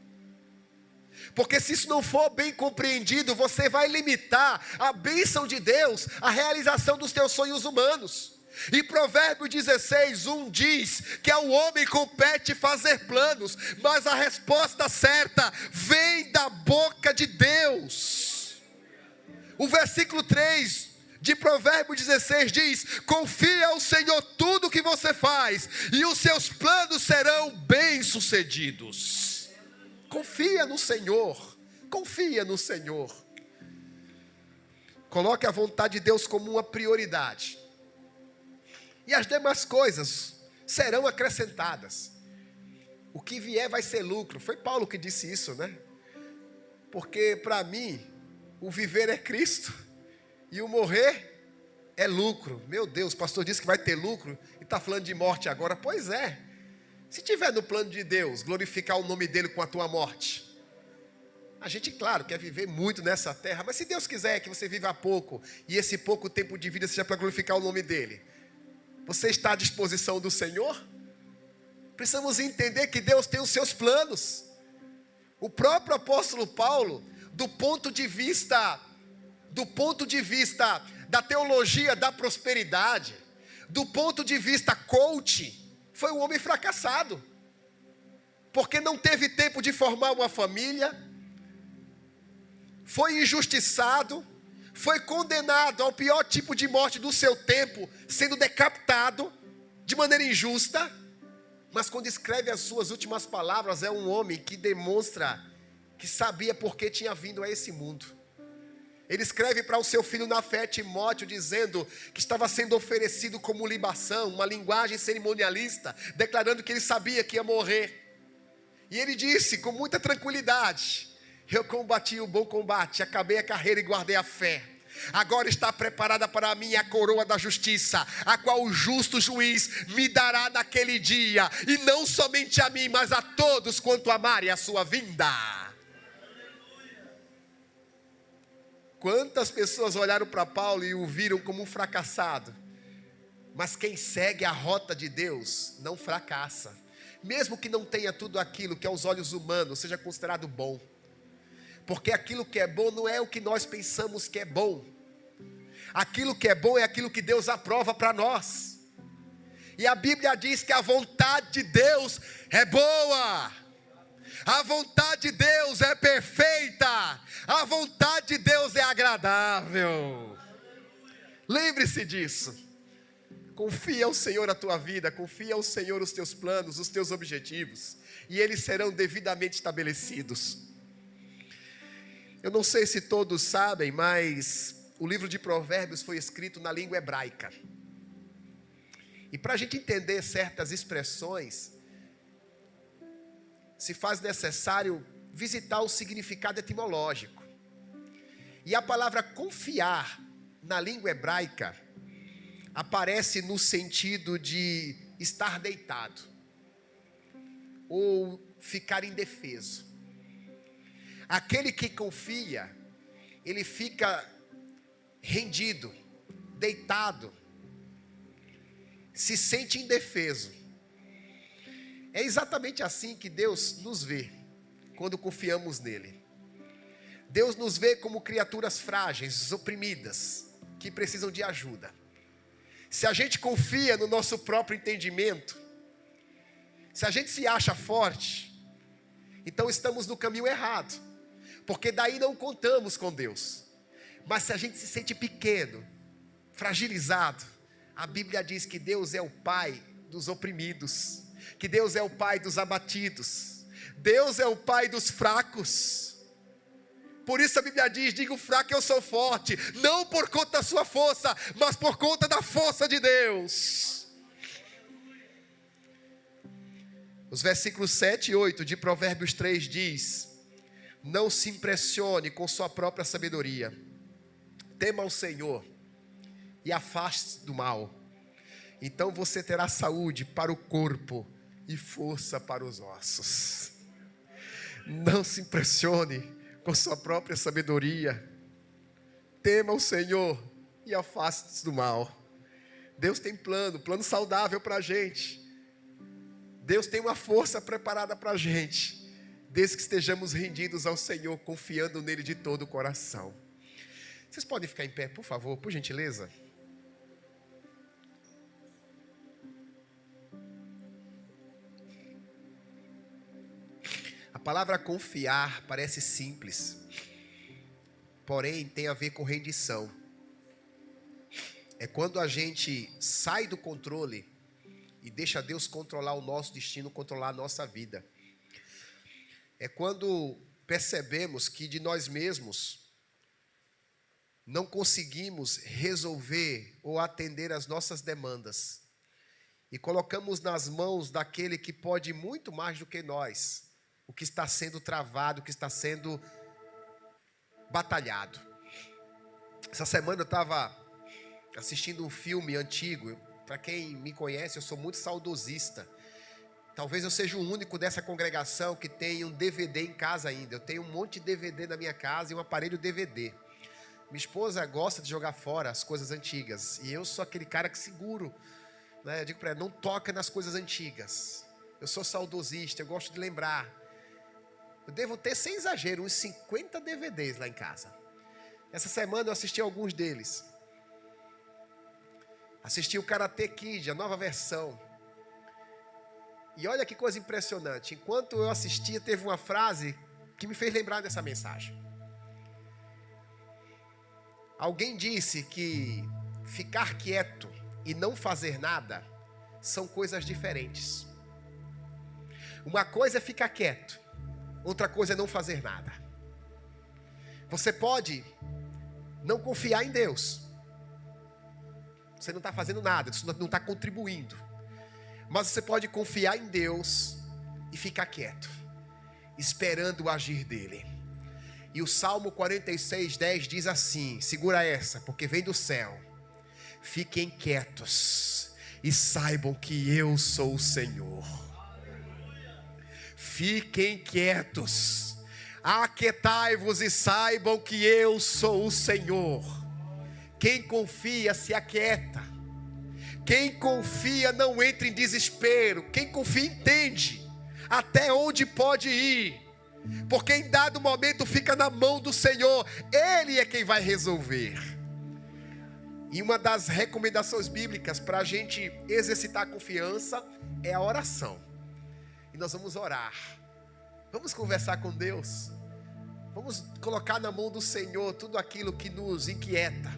Porque se isso não for bem compreendido, você vai limitar a bênção de Deus à realização dos teus sonhos humanos. E Provérbios 16:1 diz que ao homem compete fazer planos, mas a resposta certa vem da boca de Deus. O versículo 3 de Provérbios 16 diz: confia ao Senhor tudo o que você faz, e os seus planos serão bem-sucedidos. Confia no Senhor, confia no Senhor. Coloque a vontade de Deus como uma prioridade, e as demais coisas serão acrescentadas. O que vier vai ser lucro. Foi Paulo que disse isso, né? Porque para mim, o viver é Cristo e o morrer é lucro. Meu Deus, o pastor disse que vai ter lucro e está falando de morte agora. Pois é. Se tiver no plano de Deus glorificar o nome dele com a tua morte, A gente, claro, quer viver muito nessa terra, mas se Deus quiser que você viva pouco, e esse pouco tempo de vida seja para glorificar o nome dEle, você está à disposição do Senhor? Precisamos entender que Deus tem os seus planos. O próprio apóstolo Paulo, do ponto de vista da teologia da prosperidade, do ponto de vista coach, foi um homem fracassado, porque não teve tempo de formar uma família, foi injustiçado, foi condenado ao pior tipo de morte do seu tempo, sendo decapitado de maneira injusta. Mas quando escreve as suas últimas palavras, é um homem que demonstra que sabia por que tinha vindo a esse mundo. Ele escreve para o seu filho na fé, Timóteo, dizendo que estava sendo oferecido como libação, uma linguagem cerimonialista, declarando que ele sabia que ia morrer. E ele disse com muita tranquilidade: eu combati o bom combate, acabei a carreira e guardei a fé. Agora está preparada para mim a coroa da justiça, a qual o justo juiz me dará naquele dia, e não somente a mim, mas a todos quanto amarem a sua vinda. Quantas pessoas olharam para Paulo e o viram como um fracassado? Mas quem segue a rota de Deus não fracassa, mesmo que não tenha tudo aquilo que aos olhos humanos seja considerado bom. Porque aquilo que é bom não é o que nós pensamos que é bom. Aquilo que é bom é aquilo que Deus aprova para nós. E a Bíblia diz que a vontade de Deus é boa. A vontade de Deus é perfeita. A vontade de Deus é agradável. Lembre-se disso. Confia ao Senhor a tua vida. Confia ao Senhor os teus planos, os teus objetivos. E eles serão devidamente estabelecidos. Eu não sei se todos sabem, mas o livro de Provérbios foi escrito na língua hebraica. E para a gente entender certas expressões, se faz necessário visitar o significado etimológico. E a palavra confiar, na língua hebraica, aparece no sentido de estar deitado, ou ficar indefeso. Aquele que confia, ele fica rendido, deitado, se sente indefeso. É exatamente assim que Deus nos vê, quando confiamos nele. Deus nos vê como criaturas frágeis, oprimidas, que precisam de ajuda. Se a gente confia no nosso próprio entendimento, se a gente se acha forte, então estamos no caminho errado. Porque daí não contamos com Deus. Mas se a gente se sente pequeno, fragilizado, a Bíblia diz que Deus é o Pai dos oprimidos, que Deus é o Pai dos abatidos, Deus é o Pai dos fracos. Por isso a Bíblia diz: diga o fraco, eu sou forte, não por conta da sua força, mas por conta da força de Deus. Os versículos 7 e 8 de Provérbios 3 diz: não se impressione com sua própria sabedoria. Tema ao Senhor e afaste-se do mal. Então você terá saúde para o corpo e força para os ossos. Não se impressione com sua própria sabedoria. Tema ao Senhor e afaste-se do mal. Deus tem plano saudável para a gente. Deus tem uma força preparada para a gente, desde que estejamos rendidos ao Senhor, confiando nele de todo o coração. Vocês podem ficar em pé, por favor, por gentileza? A palavra confiar parece simples, porém tem a ver com rendição. É quando a gente sai do controle e deixa Deus controlar o nosso destino, controlar a nossa vida. É quando percebemos que de nós mesmos não conseguimos resolver ou atender às nossas demandas. E colocamos nas mãos daquele que pode muito mais do que nós o que está sendo travado, o que está sendo batalhado. Essa semana eu estava assistindo um filme antigo. Para quem me conhece, eu sou muito saudosista. Talvez eu seja o único dessa congregação que tem um DVD em casa ainda. Eu tenho um monte de DVD na minha casa e um aparelho DVD. Minha esposa gosta de jogar fora as coisas antigas. E eu sou aquele cara que seguro, né? Eu digo para ela, não toca nas coisas antigas. Eu sou saudosista, eu gosto de lembrar. Eu devo ter, sem exagero, uns 50 DVDs lá em casa. Essa semana eu assisti alguns deles. Assisti o Karate Kid, a nova versão. E olha que coisa impressionante. Enquanto eu assistia, teve uma frase que me fez lembrar dessa mensagem. Alguém disse que ficar quieto e não fazer nada são coisas diferentes. Uma coisa é ficar quieto, outra coisa é não fazer nada. Você pode não confiar em Deus. Você não está fazendo nada, você não está contribuindo. Mas você pode confiar em Deus e ficar quieto, esperando o agir dele. E o Salmo 46:10 diz assim, segura essa, porque vem do céu. Fiquem quietos e saibam que eu sou o Senhor. Fiquem quietos, aquietai-vos e saibam que eu sou o Senhor. Quem confia se aquieta. Quem confia não entra em desespero. Quem confia entende até onde pode ir. Porque em dado momento fica na mão do Senhor. Ele é quem vai resolver. E uma das recomendações bíblicas para a gente exercitar a confiança é a oração. E nós vamos orar. Vamos conversar com Deus. Vamos colocar na mão do Senhor tudo aquilo que nos inquieta,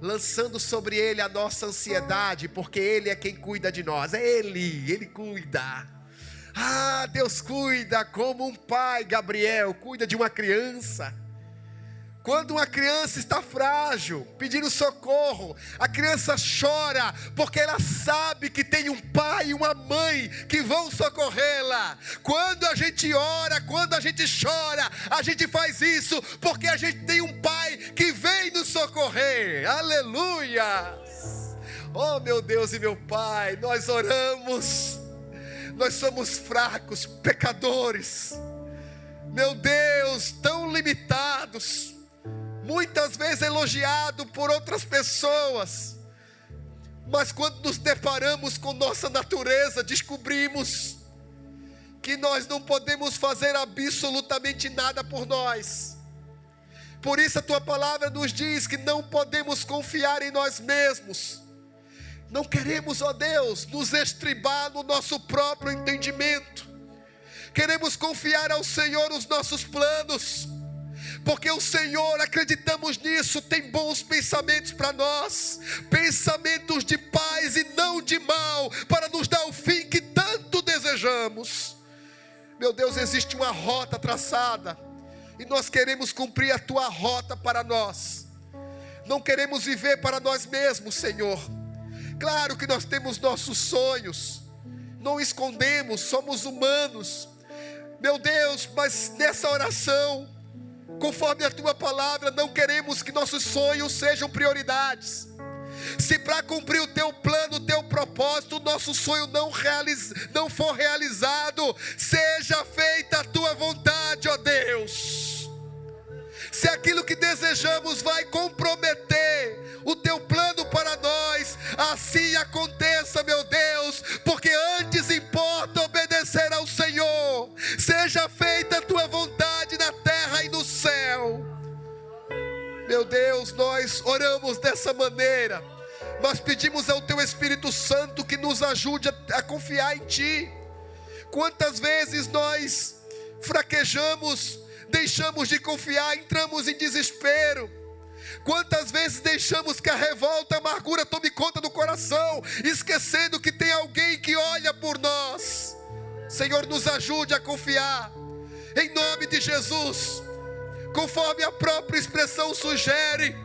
lançando sobre Ele a nossa ansiedade, porque Ele é quem cuida de nós. É Ele cuida. Ah, Deus cuida como um pai, Gabriel, cuida de uma criança. Quando uma criança está frágil, pedindo socorro, a criança chora, porque ela sabe que tem um pai e uma mãe que vão socorrê-la. Quando a gente ora, quando a gente chora, a gente faz isso porque a gente tem um pai que vem nos socorrer. Aleluia! Oh, meu Deus e meu Pai, nós oramos. Nós somos fracos, pecadores. Meu Deus, tão limitados. Muitas vezes elogiado por outras pessoas. Mas quando nos deparamos com nossa natureza, descobrimos que nós não podemos fazer absolutamente nada por nós. Por isso a tua palavra nos diz que não podemos confiar em nós mesmos. Não queremos, ó Deus, nos estribar no nosso próprio entendimento. Queremos confiar ao Senhor os nossos planos, porque o Senhor, acreditamos nisso, tem bons pensamentos para nós, pensamentos de paz e não de mal, para nos dar o fim que tanto desejamos. Meu Deus, existe uma rota traçada, e nós queremos cumprir a tua rota para nós. Não queremos viver para nós mesmos, Senhor. Claro que nós temos nossos sonhos, não escondemos, somos humanos. Meu Deus, mas nessa oração, conforme a tua palavra, não queremos que nossos sonhos sejam prioridades. Se para cumprir o teu plano, o teu propósito, o nosso sonho não for realizado, seja feita a tua vontade, ó Deus. Se aquilo que desejamos vai comprometer o teu plano para nós, assim aconteça, meu Deus, porque antes importa obedecer ao Senhor. Seja feita a tua vontade na terra e no céu. Meu Deus, nós oramos dessa maneira, nós pedimos ao teu Espírito Santo que nos ajude a confiar em ti. Quantas vezes nós fraquejamos, deixamos de confiar, entramos em desespero. Quantas vezes deixamos que a revolta, a amargura tome conta do coração, esquecendo que tem alguém que olha por nós. Senhor, nos ajude a confiar, em nome de Jesus. Conforme a própria expressão sugere,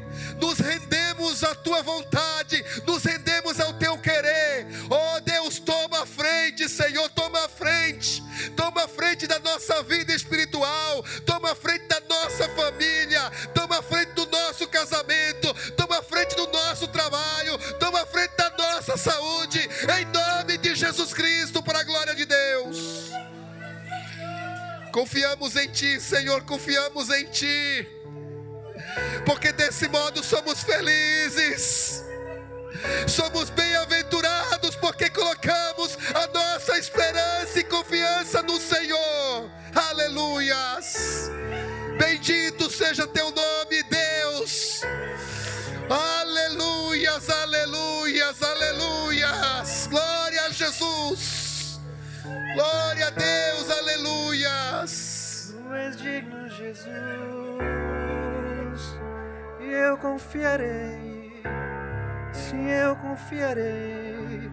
nos rendemos à tua vontade, nos rendemos ao teu querer. Oh Deus, toma a frente, Senhor, toma a frente. Toma a frente da nossa vida espiritual, toma a frente da nossa família, toma a frente do nosso casamento, toma a frente do nosso trabalho, toma a frente da nossa saúde, em nome de Jesus Cristo, para a glória de Deus. Confiamos em Ti, Senhor, confiamos em Ti, porque desse modo somos felizes. Somos bem-aventurados porque colocamos a nossa esperança e confiança no Senhor. Aleluias. Bendito seja Teu nome, Deus. Aleluias, aleluias, aleluias. Glória a Jesus. Glória a Deus, aleluias. Tu és digno, Jesus, e eu confiarei. Sim, eu confiarei.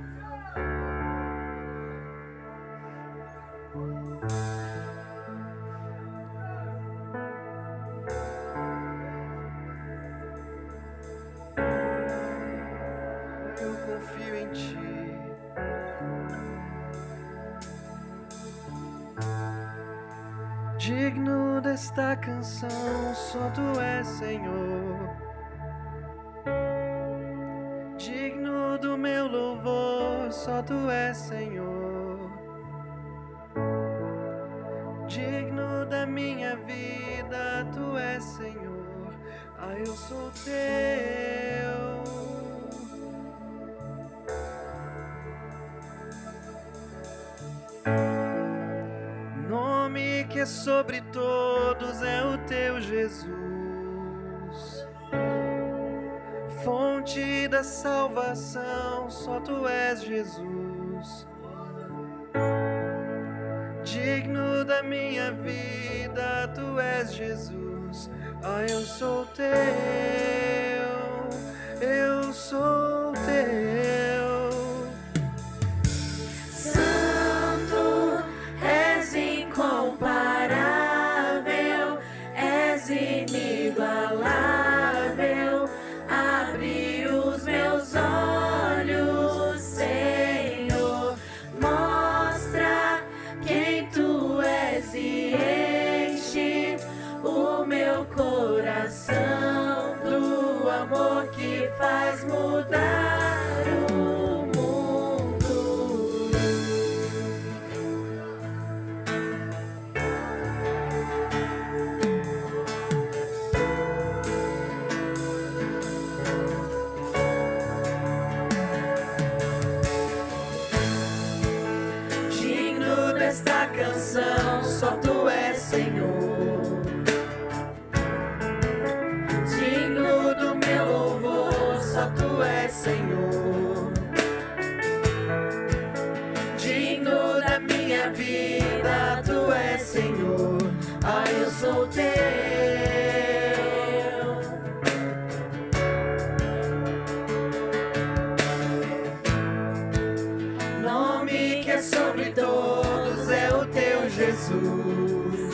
Eu confio em Ti. Digno desta canção, só Tu és, Senhor. Digno do meu louvor, só Tu és, Senhor. Digno da minha vida, Tu és, Senhor. Ah, eu sou Teu. Nome que é sobre todos é o Teu, Jesus. Fonte da salvação, só Tu és, Jesus. Digno da minha vida, Tu és, Jesus. Ah, eu sou Teu, eu sou Teu. Santo, és incomparável, és inigualável. Abre os meus olhos, Senhor, mostra quem Tu és e enche o meu coração do amor que faz mudar o mundo. Digno desta canção, só Tu és, Senhor. Digno do meu louvor, só Tu és, Senhor. Digno da minha vida, Tu és, Senhor. Ah, eu sou Teu. Nome que é sobre todos é o Teu, Jesus.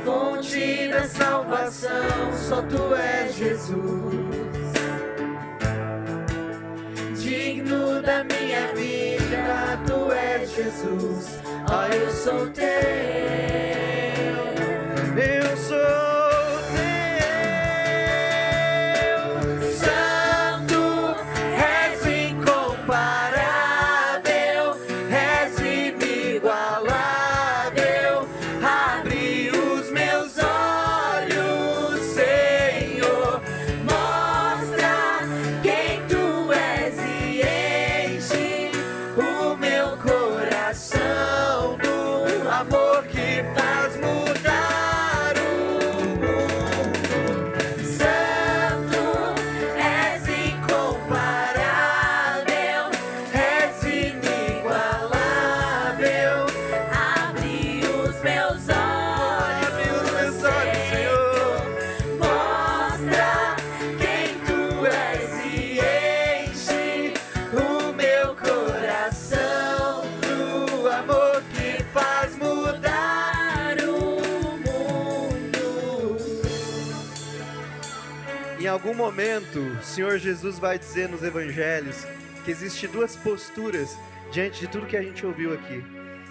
Fonte da salvação, só Tu és, Jesus. Digno da minha vida, Tu és, Jesus. Ah, eu sou Teu. Eu sou Teu. Santo, és incomparável, és inigualável. Abre os meus olhos, Senhor, mostra quem Tu és e enche o meu coração do amor que faz mudar o mundo. Santo, és incomparável, és inigualável. Abre os meus olhos, Senhor, mostra quem Tu és e enche o meu coração do amor que faz mudar o mundo. Em algum momento, o Senhor Jesus vai dizer nos evangelhos que existe duas posturas diante de tudo que a gente ouviu aqui.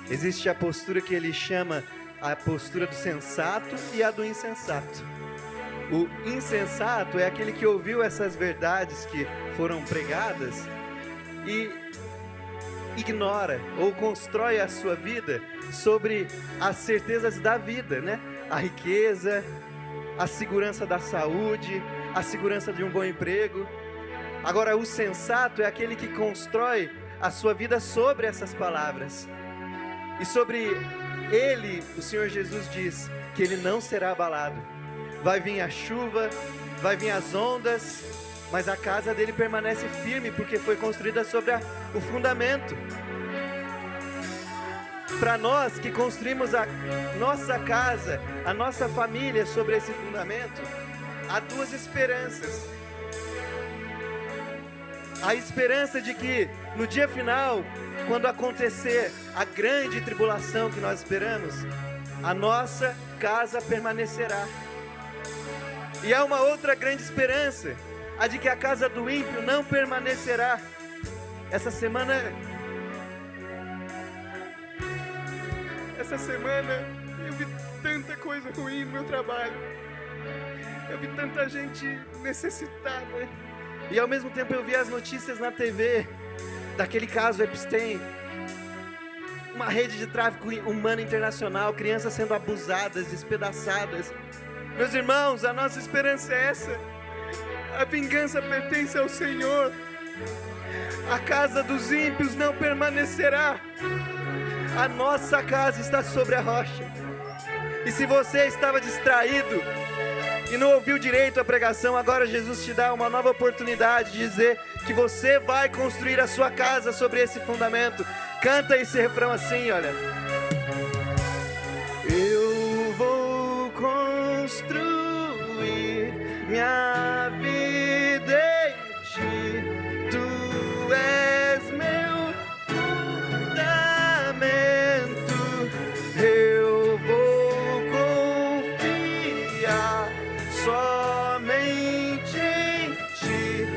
Existe a postura que Ele chama a postura do sensato e a do insensato. O insensato é aquele que ouviu essas verdades que foram pregadas e ignora ou constrói a sua vida sobre as certezas da vida, né? A riqueza, a segurança da saúde, a segurança de um bom emprego. Agora, o sensato é aquele que constrói a sua vida sobre essas palavras. E sobre ele, o Senhor Jesus diz que ele não será abalado. Vai vir a chuva, vai vir as ondas, mas a casa dele permanece firme porque foi construída sobre o fundamento. Para nós que construímos a nossa casa, a nossa família sobre esse fundamento, há duas esperanças. A esperança de que no dia final, quando acontecer a grande tribulação que nós esperamos, a nossa casa permanecerá. E há uma outra grande esperança, a de que a casa do ímpio não permanecerá. Essa semana eu vi tanta coisa ruim no meu trabalho. Eu vi tanta gente necessitada. E ao mesmo tempo eu vi as notícias na TV daquele caso Epstein. Uma rede de tráfico humano internacional, crianças sendo abusadas, despedaçadas. Meus irmãos, a nossa esperança é essa. A vingança pertence ao Senhor. A casa dos ímpios não permanecerá. A nossa casa está sobre a rocha. E se você estava distraído e não ouviu direito a pregação, agora Jesus te dá uma nova oportunidade de dizer que você vai construir a sua casa sobre esse fundamento. Canta esse refrão assim, olha. Eu vou construir minha vida em ti. Tu és meu fundamento. Eu vou confiar somente em ti.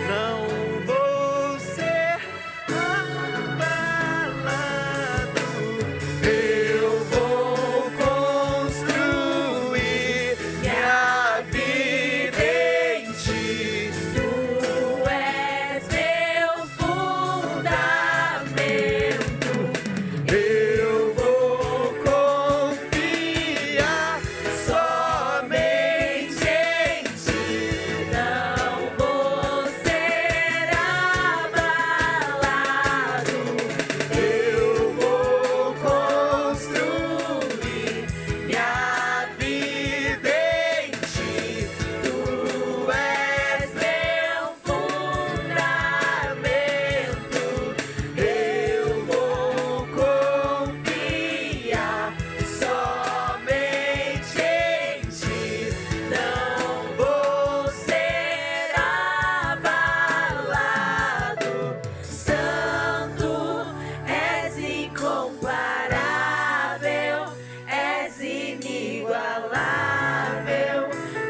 Não vou ser abalado. Eu vou construir minha vida em ti. Tu és meu fundamento. Eu vou confiar somente em ti. Não vou ser abalado. Eu vou construir minha vida em ti. Tu és meu fundamento. Eu vou confiar somente em ti. Não vou ser abalado. Santo, és incomparável, és inigualável.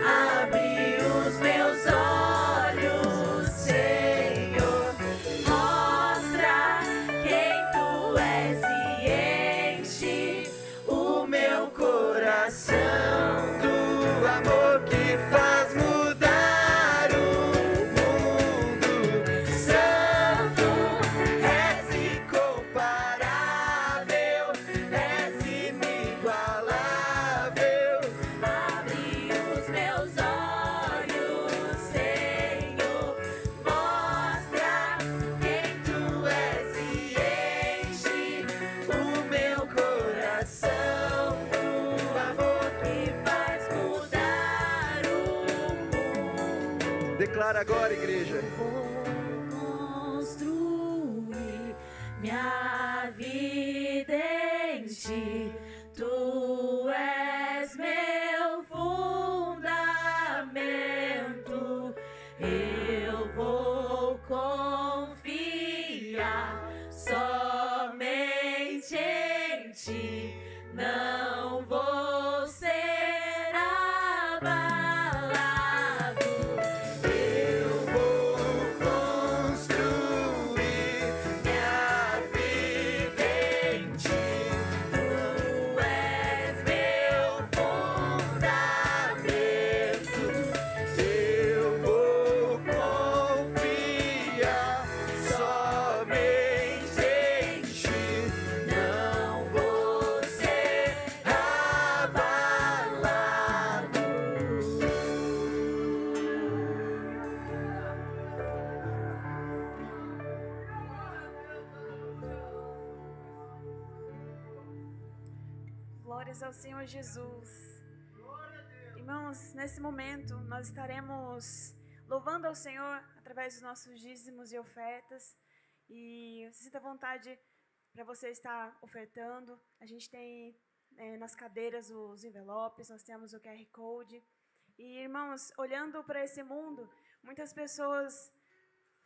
Abre os meus olhos, Senhor. Mostra quem tu és e enche o meu coração Do amor que faz mudar o mundo. Santo, És incomparável, és inigualável. abre os meus olhos, Senhor. Mostra quem tu és e enche o meu coração. O amor que faz mudar o mundo. Declara agora, igreja. Vou construir minha vida em ti. Tu és meu fundamento. Eu vou confiar somente em ti. Não vou ser abalado. Eu vou construir minha vida em ti. Tu Glórias ao Senhor Jesus. Irmãos, nesse momento nós estaremos louvando ao Senhor através dos nossos dízimos e ofertas. E se sinta à vontade para você estar ofertando. A gente tem nas cadeiras os envelopes, nós temos o QR Code. E, irmãos, olhando para esse mundo, muitas pessoas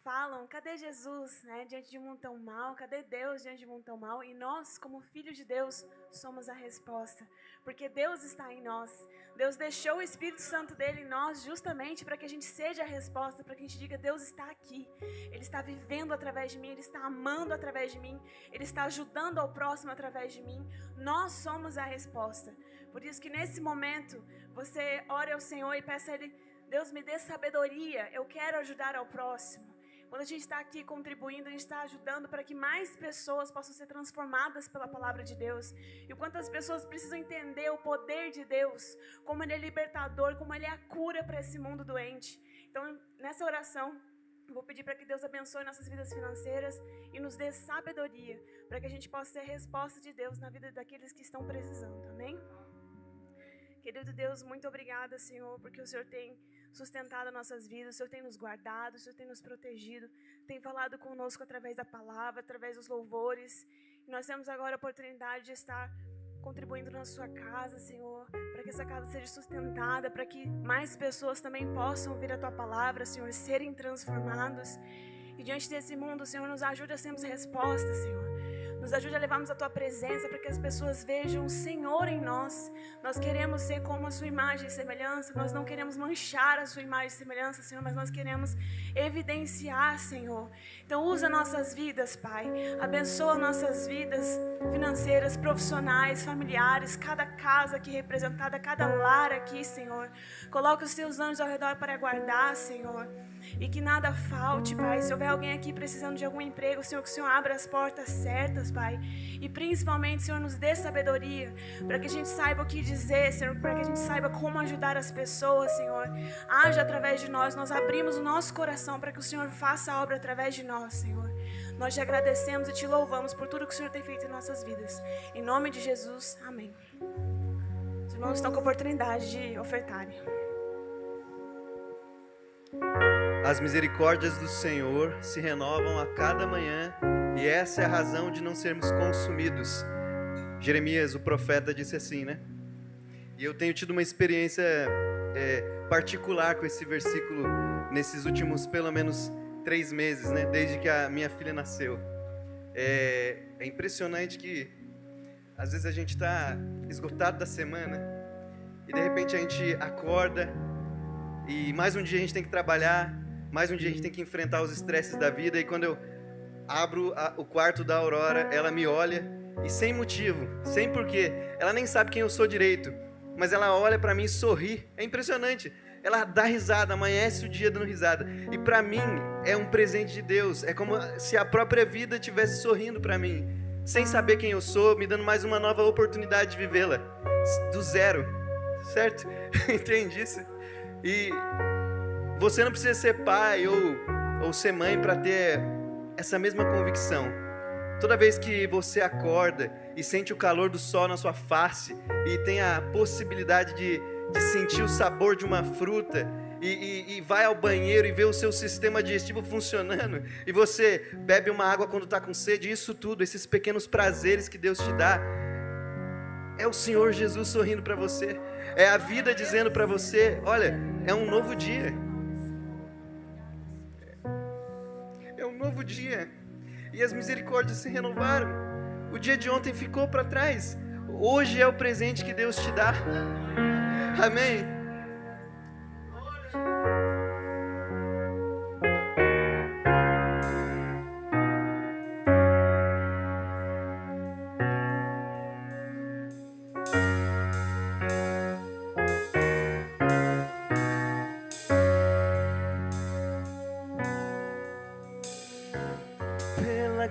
falam, cadê Jesus, né, diante de um mundo tão mal? Cadê Deus diante de um mundo tão mal? E nós, como filhos de Deus, somos a resposta. Porque Deus está em nós. Deus deixou o Espírito Santo dele em nós justamente para que a gente seja a resposta, para que a gente diga, Deus está aqui. Ele está vivendo através de mim, Ele está amando através de mim, Ele está ajudando ao próximo através de mim. Nós somos a resposta. Por isso que nesse momento, você ore ao Senhor e peça a Ele, Deus me dê sabedoria, eu quero ajudar ao próximo. Quando a gente está aqui contribuindo, a gente está ajudando para que mais pessoas possam ser transformadas pela palavra de Deus. E o quanto as pessoas precisam entender o poder de Deus, como Ele é libertador, como Ele é a cura para esse mundo doente. Então, nessa oração, eu vou pedir para que Deus abençoe nossas vidas financeiras e nos dê sabedoria, para que a gente possa ser resposta de Deus na vida daqueles que estão precisando. Amém? Querido Deus, muito obrigada, Senhor, porque o Senhor tem sustentado nossas vidas, o Senhor tem nos guardado, o Senhor tem nos protegido, tem falado conosco através da palavra, através dos louvores. E nós temos agora a oportunidade de estar contribuindo na sua casa, Senhor, para que essa casa seja sustentada, para que mais pessoas também possam ouvir a tua palavra, Senhor, serem transformados. E diante desse mundo, Senhor, nos ajude a sermos resposta, Senhor. Nos ajude a levarmos a Tua presença para que as pessoas vejam o Senhor em nós. Nós queremos ser como a Sua imagem e semelhança. Nós não queremos manchar a Sua imagem e semelhança, Senhor, mas nós queremos evidenciar, Senhor. Então usa nossas vidas, Pai. Abençoa nossas vidas financeiras, profissionais, familiares, cada casa aqui representada, cada lar aqui, Senhor. Coloca os Teus anjos ao redor para guardar, Senhor. E que nada falte, Pai. Se houver alguém aqui precisando de algum emprego, Senhor, que o Senhor abra as portas certas, Pai. E principalmente, Senhor, nos dê sabedoria para que a gente saiba o que dizer, Senhor, para que a gente saiba como ajudar as pessoas, Senhor. Age através de nós. Nós abrimos o nosso coração para que o Senhor faça a obra através de nós, Senhor. Nós te agradecemos e te louvamos por tudo que o Senhor tem feito em nossas vidas. Em nome de Jesus, amém. Os irmãos estão com a oportunidade de ofertarem. As misericórdias do Senhor se renovam a cada manhã, e essa é a razão de não sermos consumidos. Jeremias, o profeta, disse assim, né? E eu tenho tido uma experiência particular com esse versículo nesses últimos, pelo menos, 3 meses, né? Desde que a minha filha nasceu. É impressionante que, às vezes, a gente está esgotado da semana e, de repente, a gente acorda e mais um dia a gente tem que trabalhar, mais um dia a gente tem que enfrentar os estresses da vida. E quando eu abro o quarto da Aurora, ela me olha e sem motivo, sem porquê, ela nem sabe quem eu sou direito, mas ela olha pra mim e sorri. É impressionante. Ela dá risada, amanhece o dia dando risada. E pra mim é um presente de Deus. É como se a própria vida estivesse sorrindo pra mim, sem saber quem eu sou, me dando mais uma nova oportunidade de vivê-la do zero, certo? Entende isso? E você não precisa ser pai ou ser mãe para ter essa mesma convicção. Toda vez que você acorda e sente o calor do sol na sua face e tem a possibilidade de sentir o sabor de uma fruta e vai ao banheiro e vê o seu sistema digestivo funcionando e você bebe uma água quando está com sede, isso tudo, esses pequenos prazeres que Deus te dá, é o Senhor Jesus sorrindo para você. É a vida dizendo para você, olha, é um novo dia. É um novo dia. E as misericórdias se renovaram. O dia de ontem ficou para trás. Hoje é o presente que Deus te dá. Amém?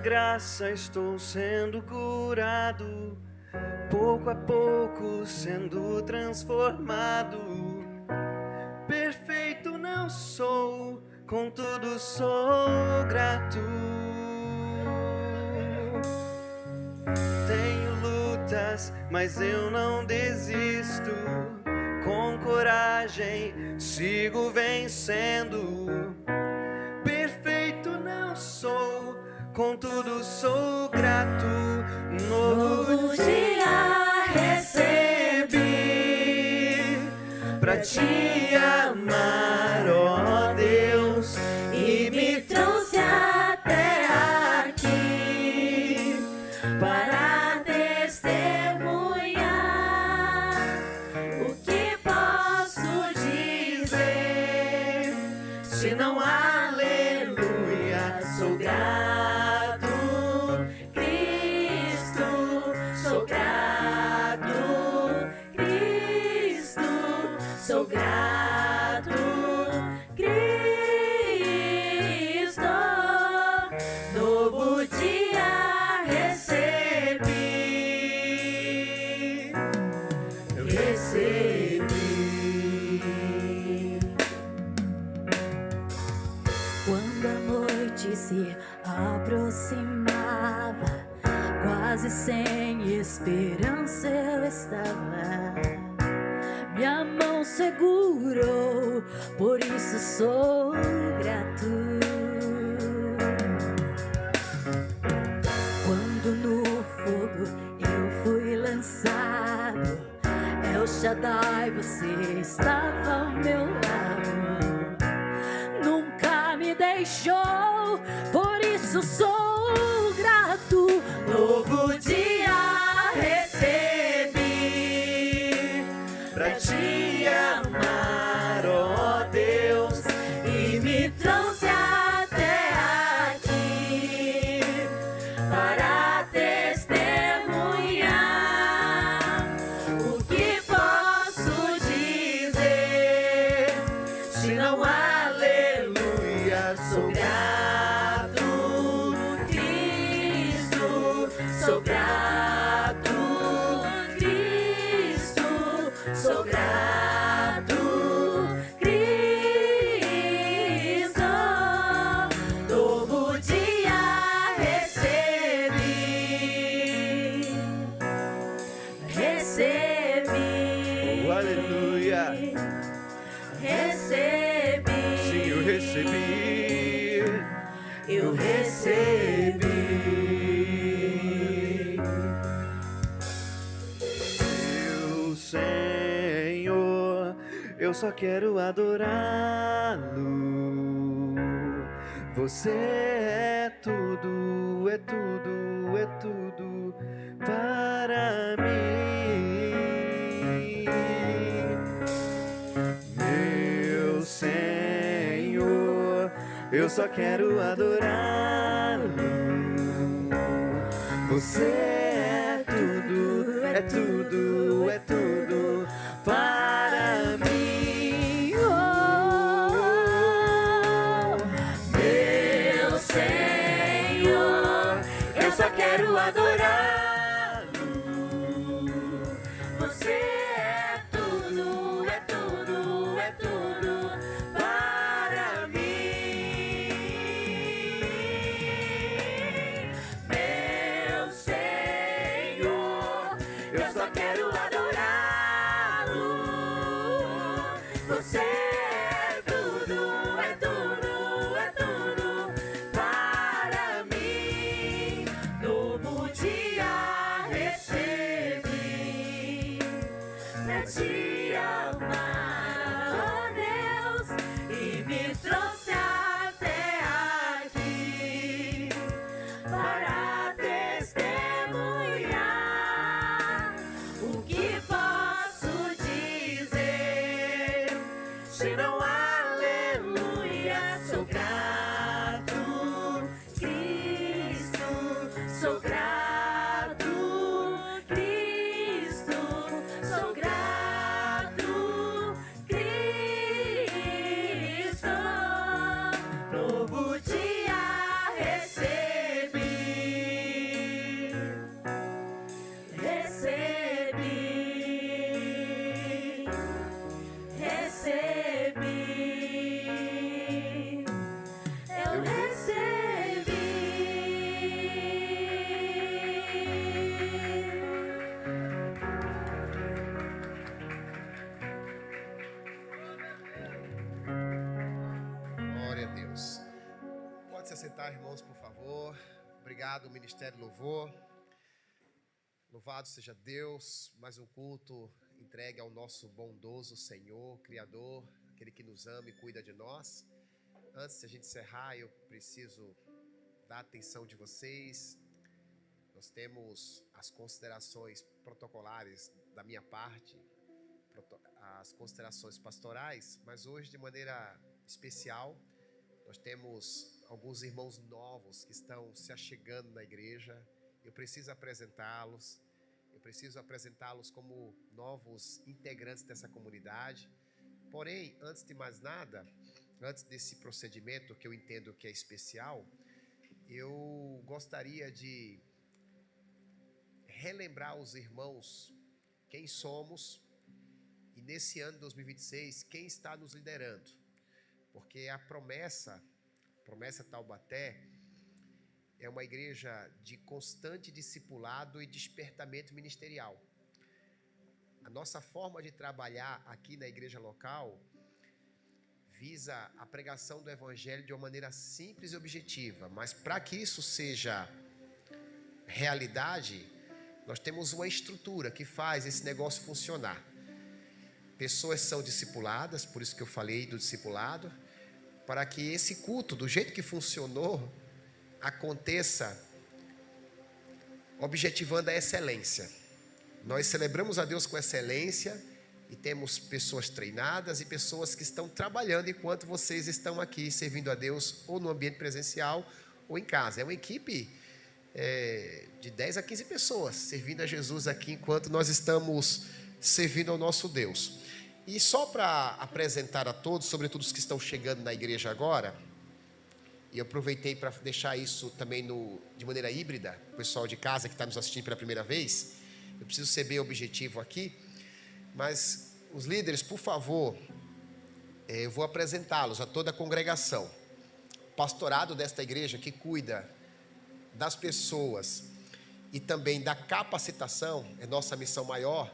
Graça estou sendo curado, pouco a pouco sendo transformado. Perfeito não sou, contudo sou grato. Tenho lutas lutas, mas eu não desisto. Com coragem sigo vencendo. Perfeito não sou, contudo sou grato. Novo dia recebi pra te amar, ó Deus, e me trouxe até aqui para testemunhar. O que posso dizer se não aleluia? Sou grato, Cristo, sou grato, Cristo, sou grato, Cristo. Novo dia recebi, eu recebi. Quando a noite se aproximava, quase sem esperança eu estava. Minha mão segurou, por isso sou grato. Quando no fogo eu fui lançado, El Shaddai, você estava ao meu lado. Nunca me deixou, por isso sou grato. Novo dia recebi pra te amar, ó Deus, e me trouxe até aqui para testemunhar. O que posso dizer se não aleluia? Sou grato, Cristo, sou grato, Cristo, sou grato, Cristo. Novo dia recebi, recebi, Oh, aleluia. recebi. Sim, eu recebi. Eu recebi. Meu Senhor, eu só quero adorá-lo. Você é tudo, é tudo, é tudo para mim. Meu Senhor, eu só quero adorá-lo. Você é tudo, é tudo, é tudo para mim. Oh, Meu Senhor, eu só quero adorá-lo. Você é tudo, é tudo, é tudo para mim. Meu Senhor, eu só quero adorá-lo. Você é tudo, é tudo, é tudo para mim. Novo dia recebi pra te amar, ó Deus, e me trouxe até aqui para testemunhar. O sentar, irmãos, por favor. Obrigado, Ministério Louvor. Louvado seja Deus, mais um culto entregue ao nosso bondoso Senhor, Criador, aquele que nos ama e cuida de nós. Antes de a gente encerrar, eu preciso da atenção de vocês. Nós temos as considerações protocolares da minha parte, as considerações pastorais, mas hoje, de maneira especial, nós temos alguns irmãos novos que estão se achegando na igreja. Eu preciso apresentá-los. Eu preciso apresentá-los como novos integrantes dessa comunidade. Porém, antes de mais nada, antes desse procedimento que eu entendo que é especial, eu gostaria de relembrar aos irmãos quem somos e nesse ano de 2026, quem está nos liderando. Porque a promessa Taubaté é uma igreja de constante discipulado e despertamento ministerial. A nossa forma de trabalhar aqui na igreja local visa a pregação do evangelho de uma maneira simples e objetiva, mas para que isso seja realidade, nós temos uma estrutura que faz esse negócio funcionar. Pessoas são discipuladas, por isso que eu falei do discipulado, para que esse culto, do jeito que funcionou, aconteça objetivando a excelência. Nós celebramos a Deus com excelência e temos pessoas treinadas e pessoas que estão trabalhando enquanto vocês estão aqui servindo a Deus ou no ambiente presencial ou em casa. É uma equipe de 10 a 15 pessoas servindo a Jesus aqui enquanto nós estamos servindo ao nosso Deus. E só para apresentar a todos, sobretudo os que estão chegando na igreja agora, e eu aproveitei para deixar isso também de maneira híbrida, o pessoal de casa que está nos assistindo pela primeira vez, eu preciso ser bem objetivo aqui, mas os líderes, por favor, eu vou apresentá-los a toda a congregação. O pastorado desta igreja que cuida das pessoas e também da capacitação, é nossa missão maior,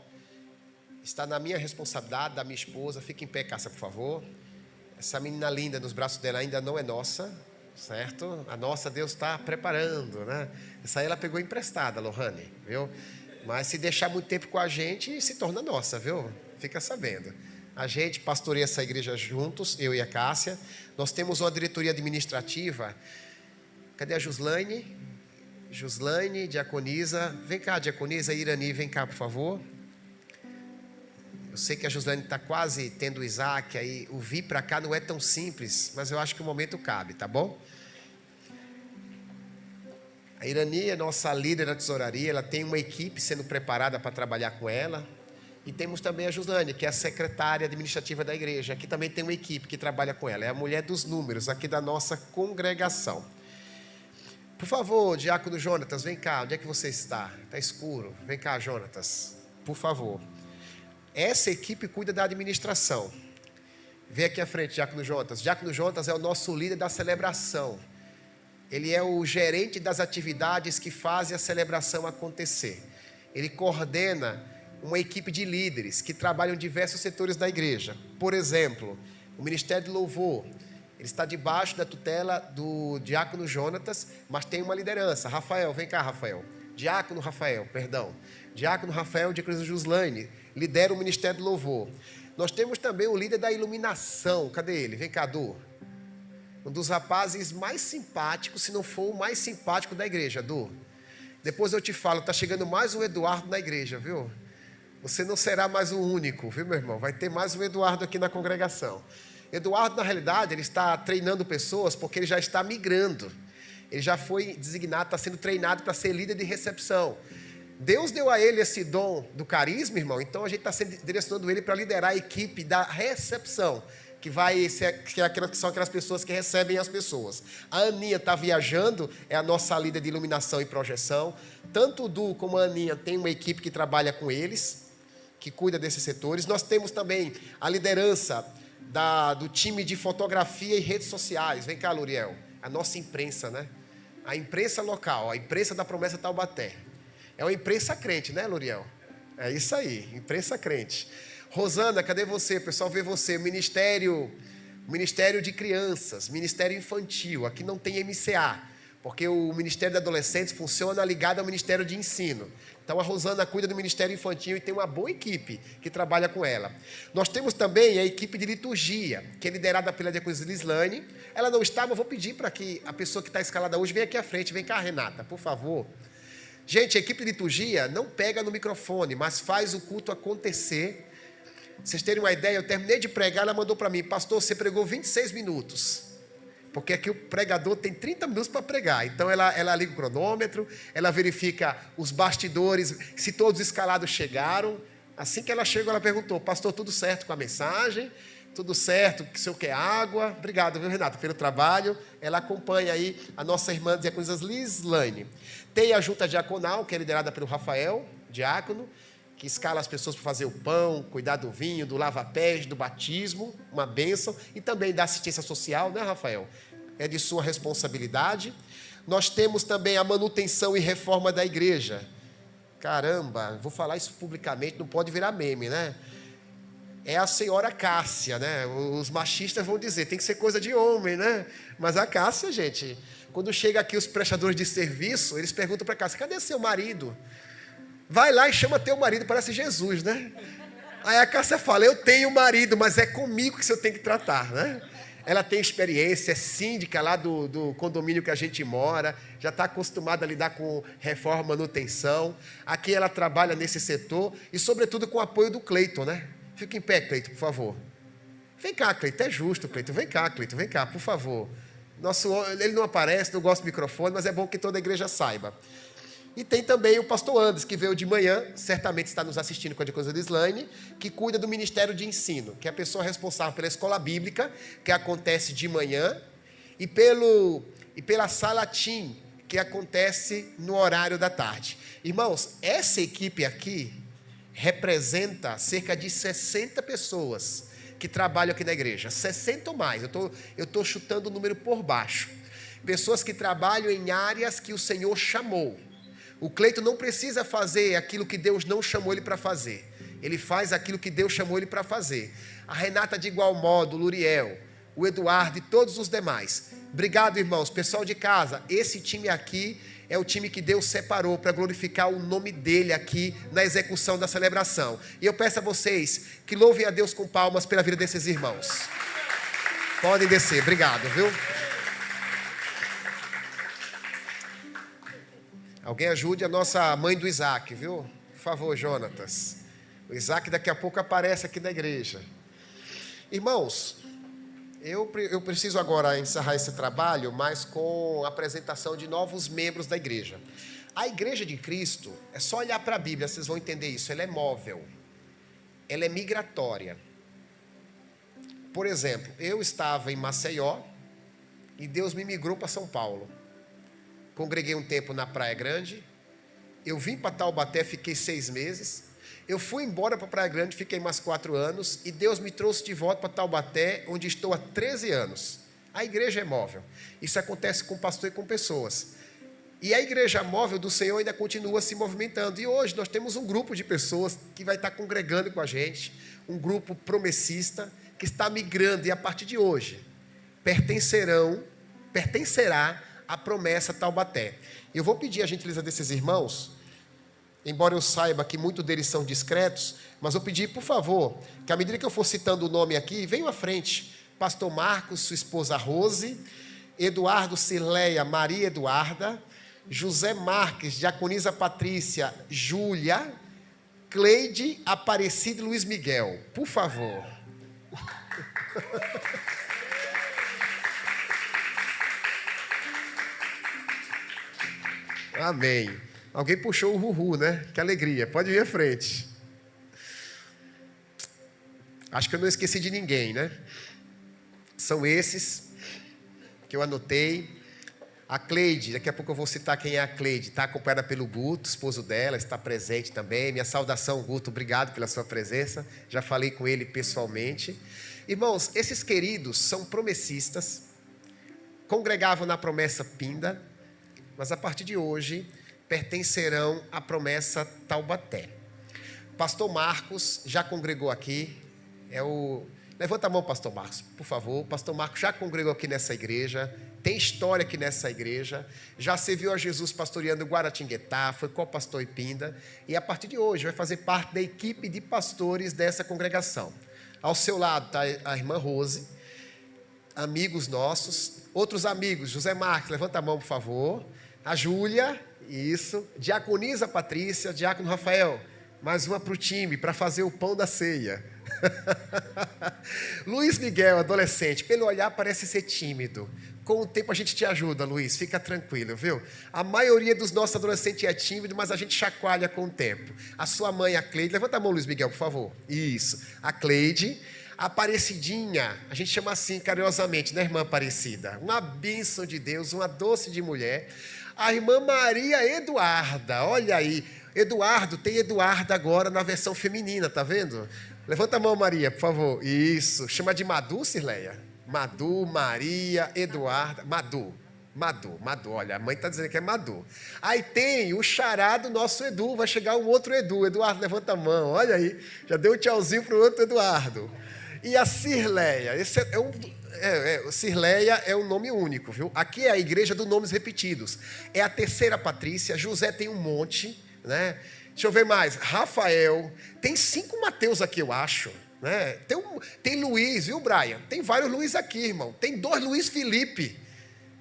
está na minha responsabilidade, da minha esposa. Fica em pé, Cássia, por favor. Essa menina linda nos braços dela ainda não é nossa, certo? A nossa Deus está preparando, né? Essa aí ela pegou emprestada, Lohane, viu? Mas se deixar muito tempo com a gente, se torna nossa, viu? Fica sabendo. A gente pastoreia essa igreja juntos, eu e a Cássia. Nós temos uma diretoria administrativa. Cadê a Juslaine? Juslaine, diaconisa. Vem cá, diaconisa. Irani, vem cá, por favor. Eu sei que a Juslaine está quase tendo o Isaac, aí o vir para cá não é tão simples, mas eu acho que o momento cabe, tá bom? A Irani é nossa líder da tesouraria, ela tem uma equipe sendo preparada para trabalhar com ela. E temos também a Juslaine, que é a secretária administrativa da igreja. Aqui também tem uma equipe que trabalha com ela, é a mulher dos números aqui da nossa congregação. Por favor, diácono Jonatas, vem cá, onde é que você está? Está escuro, vem cá, Jonatas, por favor. Essa equipe cuida da administração. Vem aqui à frente, diácono Jonatas. Diácono Jonatas é o nosso líder da celebração. Ele é o gerente das atividades que fazem a celebração acontecer. Ele coordena uma equipe de líderes que trabalham em diversos setores da igreja. Por exemplo, o Ministério de Louvor. Ele está debaixo da tutela do diácono Jonatas, mas tem uma liderança. Rafael, vem cá, Rafael. Diácono Rafael, perdão. Diácono Rafael, diácono Juslaine, lidera o Ministério de Louvor. Nós temos também o líder da iluminação. Cadê ele? Vem cá, Du. Um dos rapazes mais simpáticos, se não for o mais simpático da igreja, Du. Depois eu te falo, está chegando mais um Eduardo na igreja, viu? Você não será mais o único, viu, meu irmão? Vai ter mais um Eduardo aqui na congregação. Eduardo, na realidade, ele está treinando pessoas porque ele já está migrando. Ele já foi designado, está sendo treinado para ser líder de recepção. Deus deu a ele esse dom do carisma, irmão, então a gente está direcionando ele para liderar a equipe da recepção, que são aquelas pessoas que recebem as pessoas. A Aninha está viajando, é a nossa líder de iluminação e projeção. Tanto o Du como a Aninha tem uma equipe que trabalha com eles, que cuida desses setores. Nós temos também a liderança do time de fotografia e redes sociais. Vem cá, Luriel. A nossa imprensa, né? A imprensa local, a imprensa da Promessa Taubaté. É uma imprensa crente, né, Luriel? É isso aí, imprensa crente. Rosana, cadê você? O pessoal vê você. Ministério Ministério de Crianças, Ministério Infantil. Aqui não tem MCA, porque o Ministério de Adolescentes funciona ligado ao Ministério de Ensino. Então a Rosana cuida do Ministério Infantil e tem uma boa equipe que trabalha com ela. Nós temos também a equipe de liturgia, que é liderada pela diaconisa Lislane. Ela não está, mas vou pedir para que a pessoa que está escalada hoje venha aqui à frente. Vem cá, Renata, por favor. Gente, a equipe de liturgia não pega no microfone, mas faz o culto acontecer. Vocês terem uma ideia, eu terminei de pregar, ela mandou para mim: pastor, você pregou 26 minutos. Porque aqui o pregador tem 30 minutos para pregar. Então ela liga o cronômetro, ela verifica os bastidores, se todos os escalados chegaram. Assim que ela chegou, ela perguntou: pastor, tudo certo com a mensagem? Tudo certo? Que o senhor quer água? Obrigado, viu, Renata, pelo trabalho. Ela acompanha aí a nossa irmã diaconisa Lislane. Tem a junta diaconal, que é liderada pelo Rafael, diácono, que escala as pessoas para fazer o pão, cuidar do vinho, do lava-pés, do batismo, uma bênção, e também da assistência social, né, Rafael? É de sua responsabilidade. Nós temos também a manutenção e reforma da igreja. Caramba, vou falar isso publicamente, não pode virar meme, né? É a senhora Cássia, né? Os machistas vão dizer, tem que ser coisa de homem, né? Mas a Cássia, gente, quando chega aqui os prestadores de serviço, eles perguntam para a Cássia: cadê seu marido? Vai lá e chama teu marido, parece Jesus, né? Aí a Cássia fala: eu tenho marido, mas é comigo que você tem que tratar, né? Ela tem experiência, é síndica lá do condomínio que a gente mora, já está acostumada a lidar com reforma, manutenção. Aqui ela trabalha nesse setor e, sobretudo, com o apoio do Cleiton, né? Fica em pé, Cleiton, por favor. Vem cá, Cleiton, é justo, Cleiton. Vem cá, Cleiton, vem cá, por favor. Ele não aparece, não gosta do microfone, mas é bom que toda a igreja saiba. E tem também o pastor Anderson, que veio de manhã, certamente está nos assistindo com a diaconisa Lislane, que cuida do Ministério de Ensino, que é a pessoa responsável pela escola bíblica, que acontece de manhã, e pela sala TIM, que acontece no horário da tarde. Irmãos, essa equipe aqui representa cerca de 60 pessoas que trabalham aqui na igreja. 60 ou mais, eu estou chutando o número por baixo. Pessoas que trabalham em áreas que o Senhor chamou. O Cleiton não precisa fazer aquilo que Deus não chamou ele para fazer. Ele faz aquilo que Deus chamou ele para fazer. A Renata de igual modo, o Luriel, o Eduardo e todos os demais. Obrigado, irmãos. Pessoal de casa, esse time aqui é o time que Deus separou para glorificar o nome dele aqui na execução da celebração. E eu peço a vocês que louvem a Deus com palmas pela vida desses irmãos. Podem descer. Obrigado, viu? Alguém ajude a nossa mãe do Isaac, viu? Por favor, Jonatas. O Isaac daqui a pouco aparece aqui na igreja. Irmãos, eu preciso agora encerrar esse trabalho, mas com a apresentação de novos membros da igreja. A igreja de Cristo, é só olhar para a Bíblia, vocês vão entender isso. Ela é móvel. Ela é migratória. Por exemplo, eu estava em Maceió e Deus me migrou para São Paulo. Congreguei um tempo na Praia Grande. Eu vim para Taubaté, fiquei 6 meses. Eu fui embora para Praia Grande, fiquei mais 4 anos. E Deus me trouxe de volta para Taubaté, onde estou há 13 anos. A igreja é móvel. Isso acontece com o pastor e com pessoas. E a igreja móvel do Senhor ainda continua se movimentando. E hoje nós temos um grupo de pessoas que vai estar congregando com a gente. Um grupo promessista que está migrando. E a partir de hoje, pertencerá a promessa Taubaté. Eu vou pedir a gentileza desses irmãos, embora eu saiba que muitos deles são discretos, mas vou pedir, por favor, que à medida que eu for citando o nome aqui, venham à frente. Pastor Marcos, sua esposa Rose, Eduardo Cirleia, Maria Eduarda, José Marques, diaconisa Patrícia, Júlia, Cleide, Aparecida e Luiz Miguel. Por favor. Amém. Alguém puxou o ruhu, né? Que alegria. Pode vir à frente. Acho que eu não esqueci de ninguém, né? São esses que eu anotei. A Cleide, daqui a pouco eu vou citar quem é a Cleide. Está acompanhada pelo Guto, esposo dela, está presente também. Minha saudação, Guto, obrigado pela sua presença. Já falei com ele pessoalmente. Irmãos, esses queridos são promessistas, congregavam na promessa Pinda, mas a partir de hoje pertencerão à promessa Taubaté. Pastor Marcos já congregou aqui, Levanta a mão, pastor Marcos, por favor. O pastor Marcos já congregou aqui nessa igreja, tem história aqui nessa igreja, já serviu a Jesus pastoreando Guaratinguetá, foi co-pastor Ipinda, e a partir de hoje vai fazer parte da equipe de pastores dessa congregação. Ao seu lado está a irmã Rose, amigos nossos, outros amigos, José Marques, levanta a mão, por favor. A Júlia, isso. Diaconisa Patrícia, Diácono Rafael, mais uma para o time, para fazer o pão da ceia. Luiz Miguel, adolescente, pelo olhar parece ser tímido. Com o tempo a gente te ajuda, Luiz, fica tranquilo, viu? A maioria dos nossos adolescentes é tímido, mas a gente chacoalha com o tempo. A sua mãe, a Cleide, levanta a mão, Luiz Miguel, por favor. Isso, a Cleide. A Aparecidinha, a gente chama assim carinhosamente, né, irmã Aparecida? Uma bênção de Deus, uma doce de mulher. A irmã Maria Eduarda, olha aí. Eduardo, tem Eduarda agora na versão feminina, tá vendo? Levanta a mão, Maria, por favor. Isso, chama de Madu, Cirleia? Madu, Maria, Eduarda, Madu, olha, a mãe está dizendo que é Madu. Aí tem o xará do nosso Edu, vai chegar um outro Edu. Eduardo, levanta a mão, olha aí, já deu um tchauzinho para o outro Eduardo. E a Cirleia, Cirleia é um nome único, viu? Aqui é a igreja dos nomes repetidos. É a terceira Patrícia, José tem um monte, né? Deixa eu ver mais, Rafael, tem 5 Mateus aqui, eu acho. Né? Tem Luiz, viu, Brian? Tem vários Luiz aqui, irmão. Tem 2 Luiz Felipe,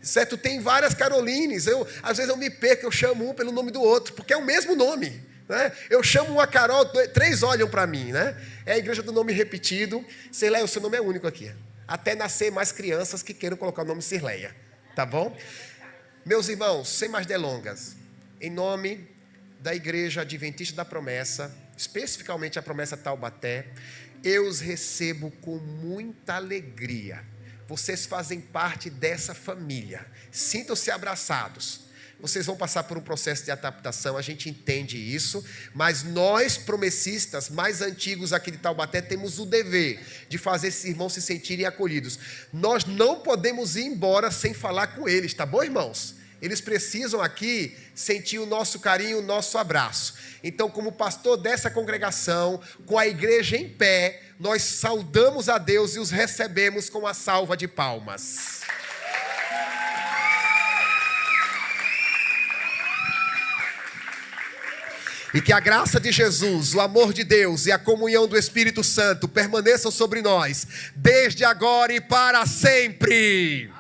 certo? Tem várias Carolines. Às vezes eu me perco, eu chamo um pelo nome do outro, porque é o mesmo nome. Né? Eu chamo uma Carol, 3 olham para mim, né? É a igreja do nome repetido. Cirleia, o seu nome é único aqui. Até nascer mais crianças que queiram colocar o nome Cirleia. Tá bom? Meus irmãos, sem mais delongas, em nome da Igreja Adventista da Promessa, especificamente a Promessa Taubaté, eu os recebo com muita alegria. Vocês fazem parte dessa família. Sintam-se abraçados. Vocês vão passar por um processo de adaptação, a gente entende isso, mas nós, promessistas mais antigos aqui de Taubaté, temos o dever de fazer esses irmãos se sentirem acolhidos. Nós não podemos ir embora sem falar com eles, tá bom, irmãos? Eles precisam aqui sentir o nosso carinho, o nosso abraço. Então, como pastor dessa congregação, com a igreja em pé, nós saudamos a Deus e os recebemos com a salva de palmas. E que a graça de Jesus, o amor de Deus e a comunhão do Espírito Santo permaneçam sobre nós, desde agora e para sempre.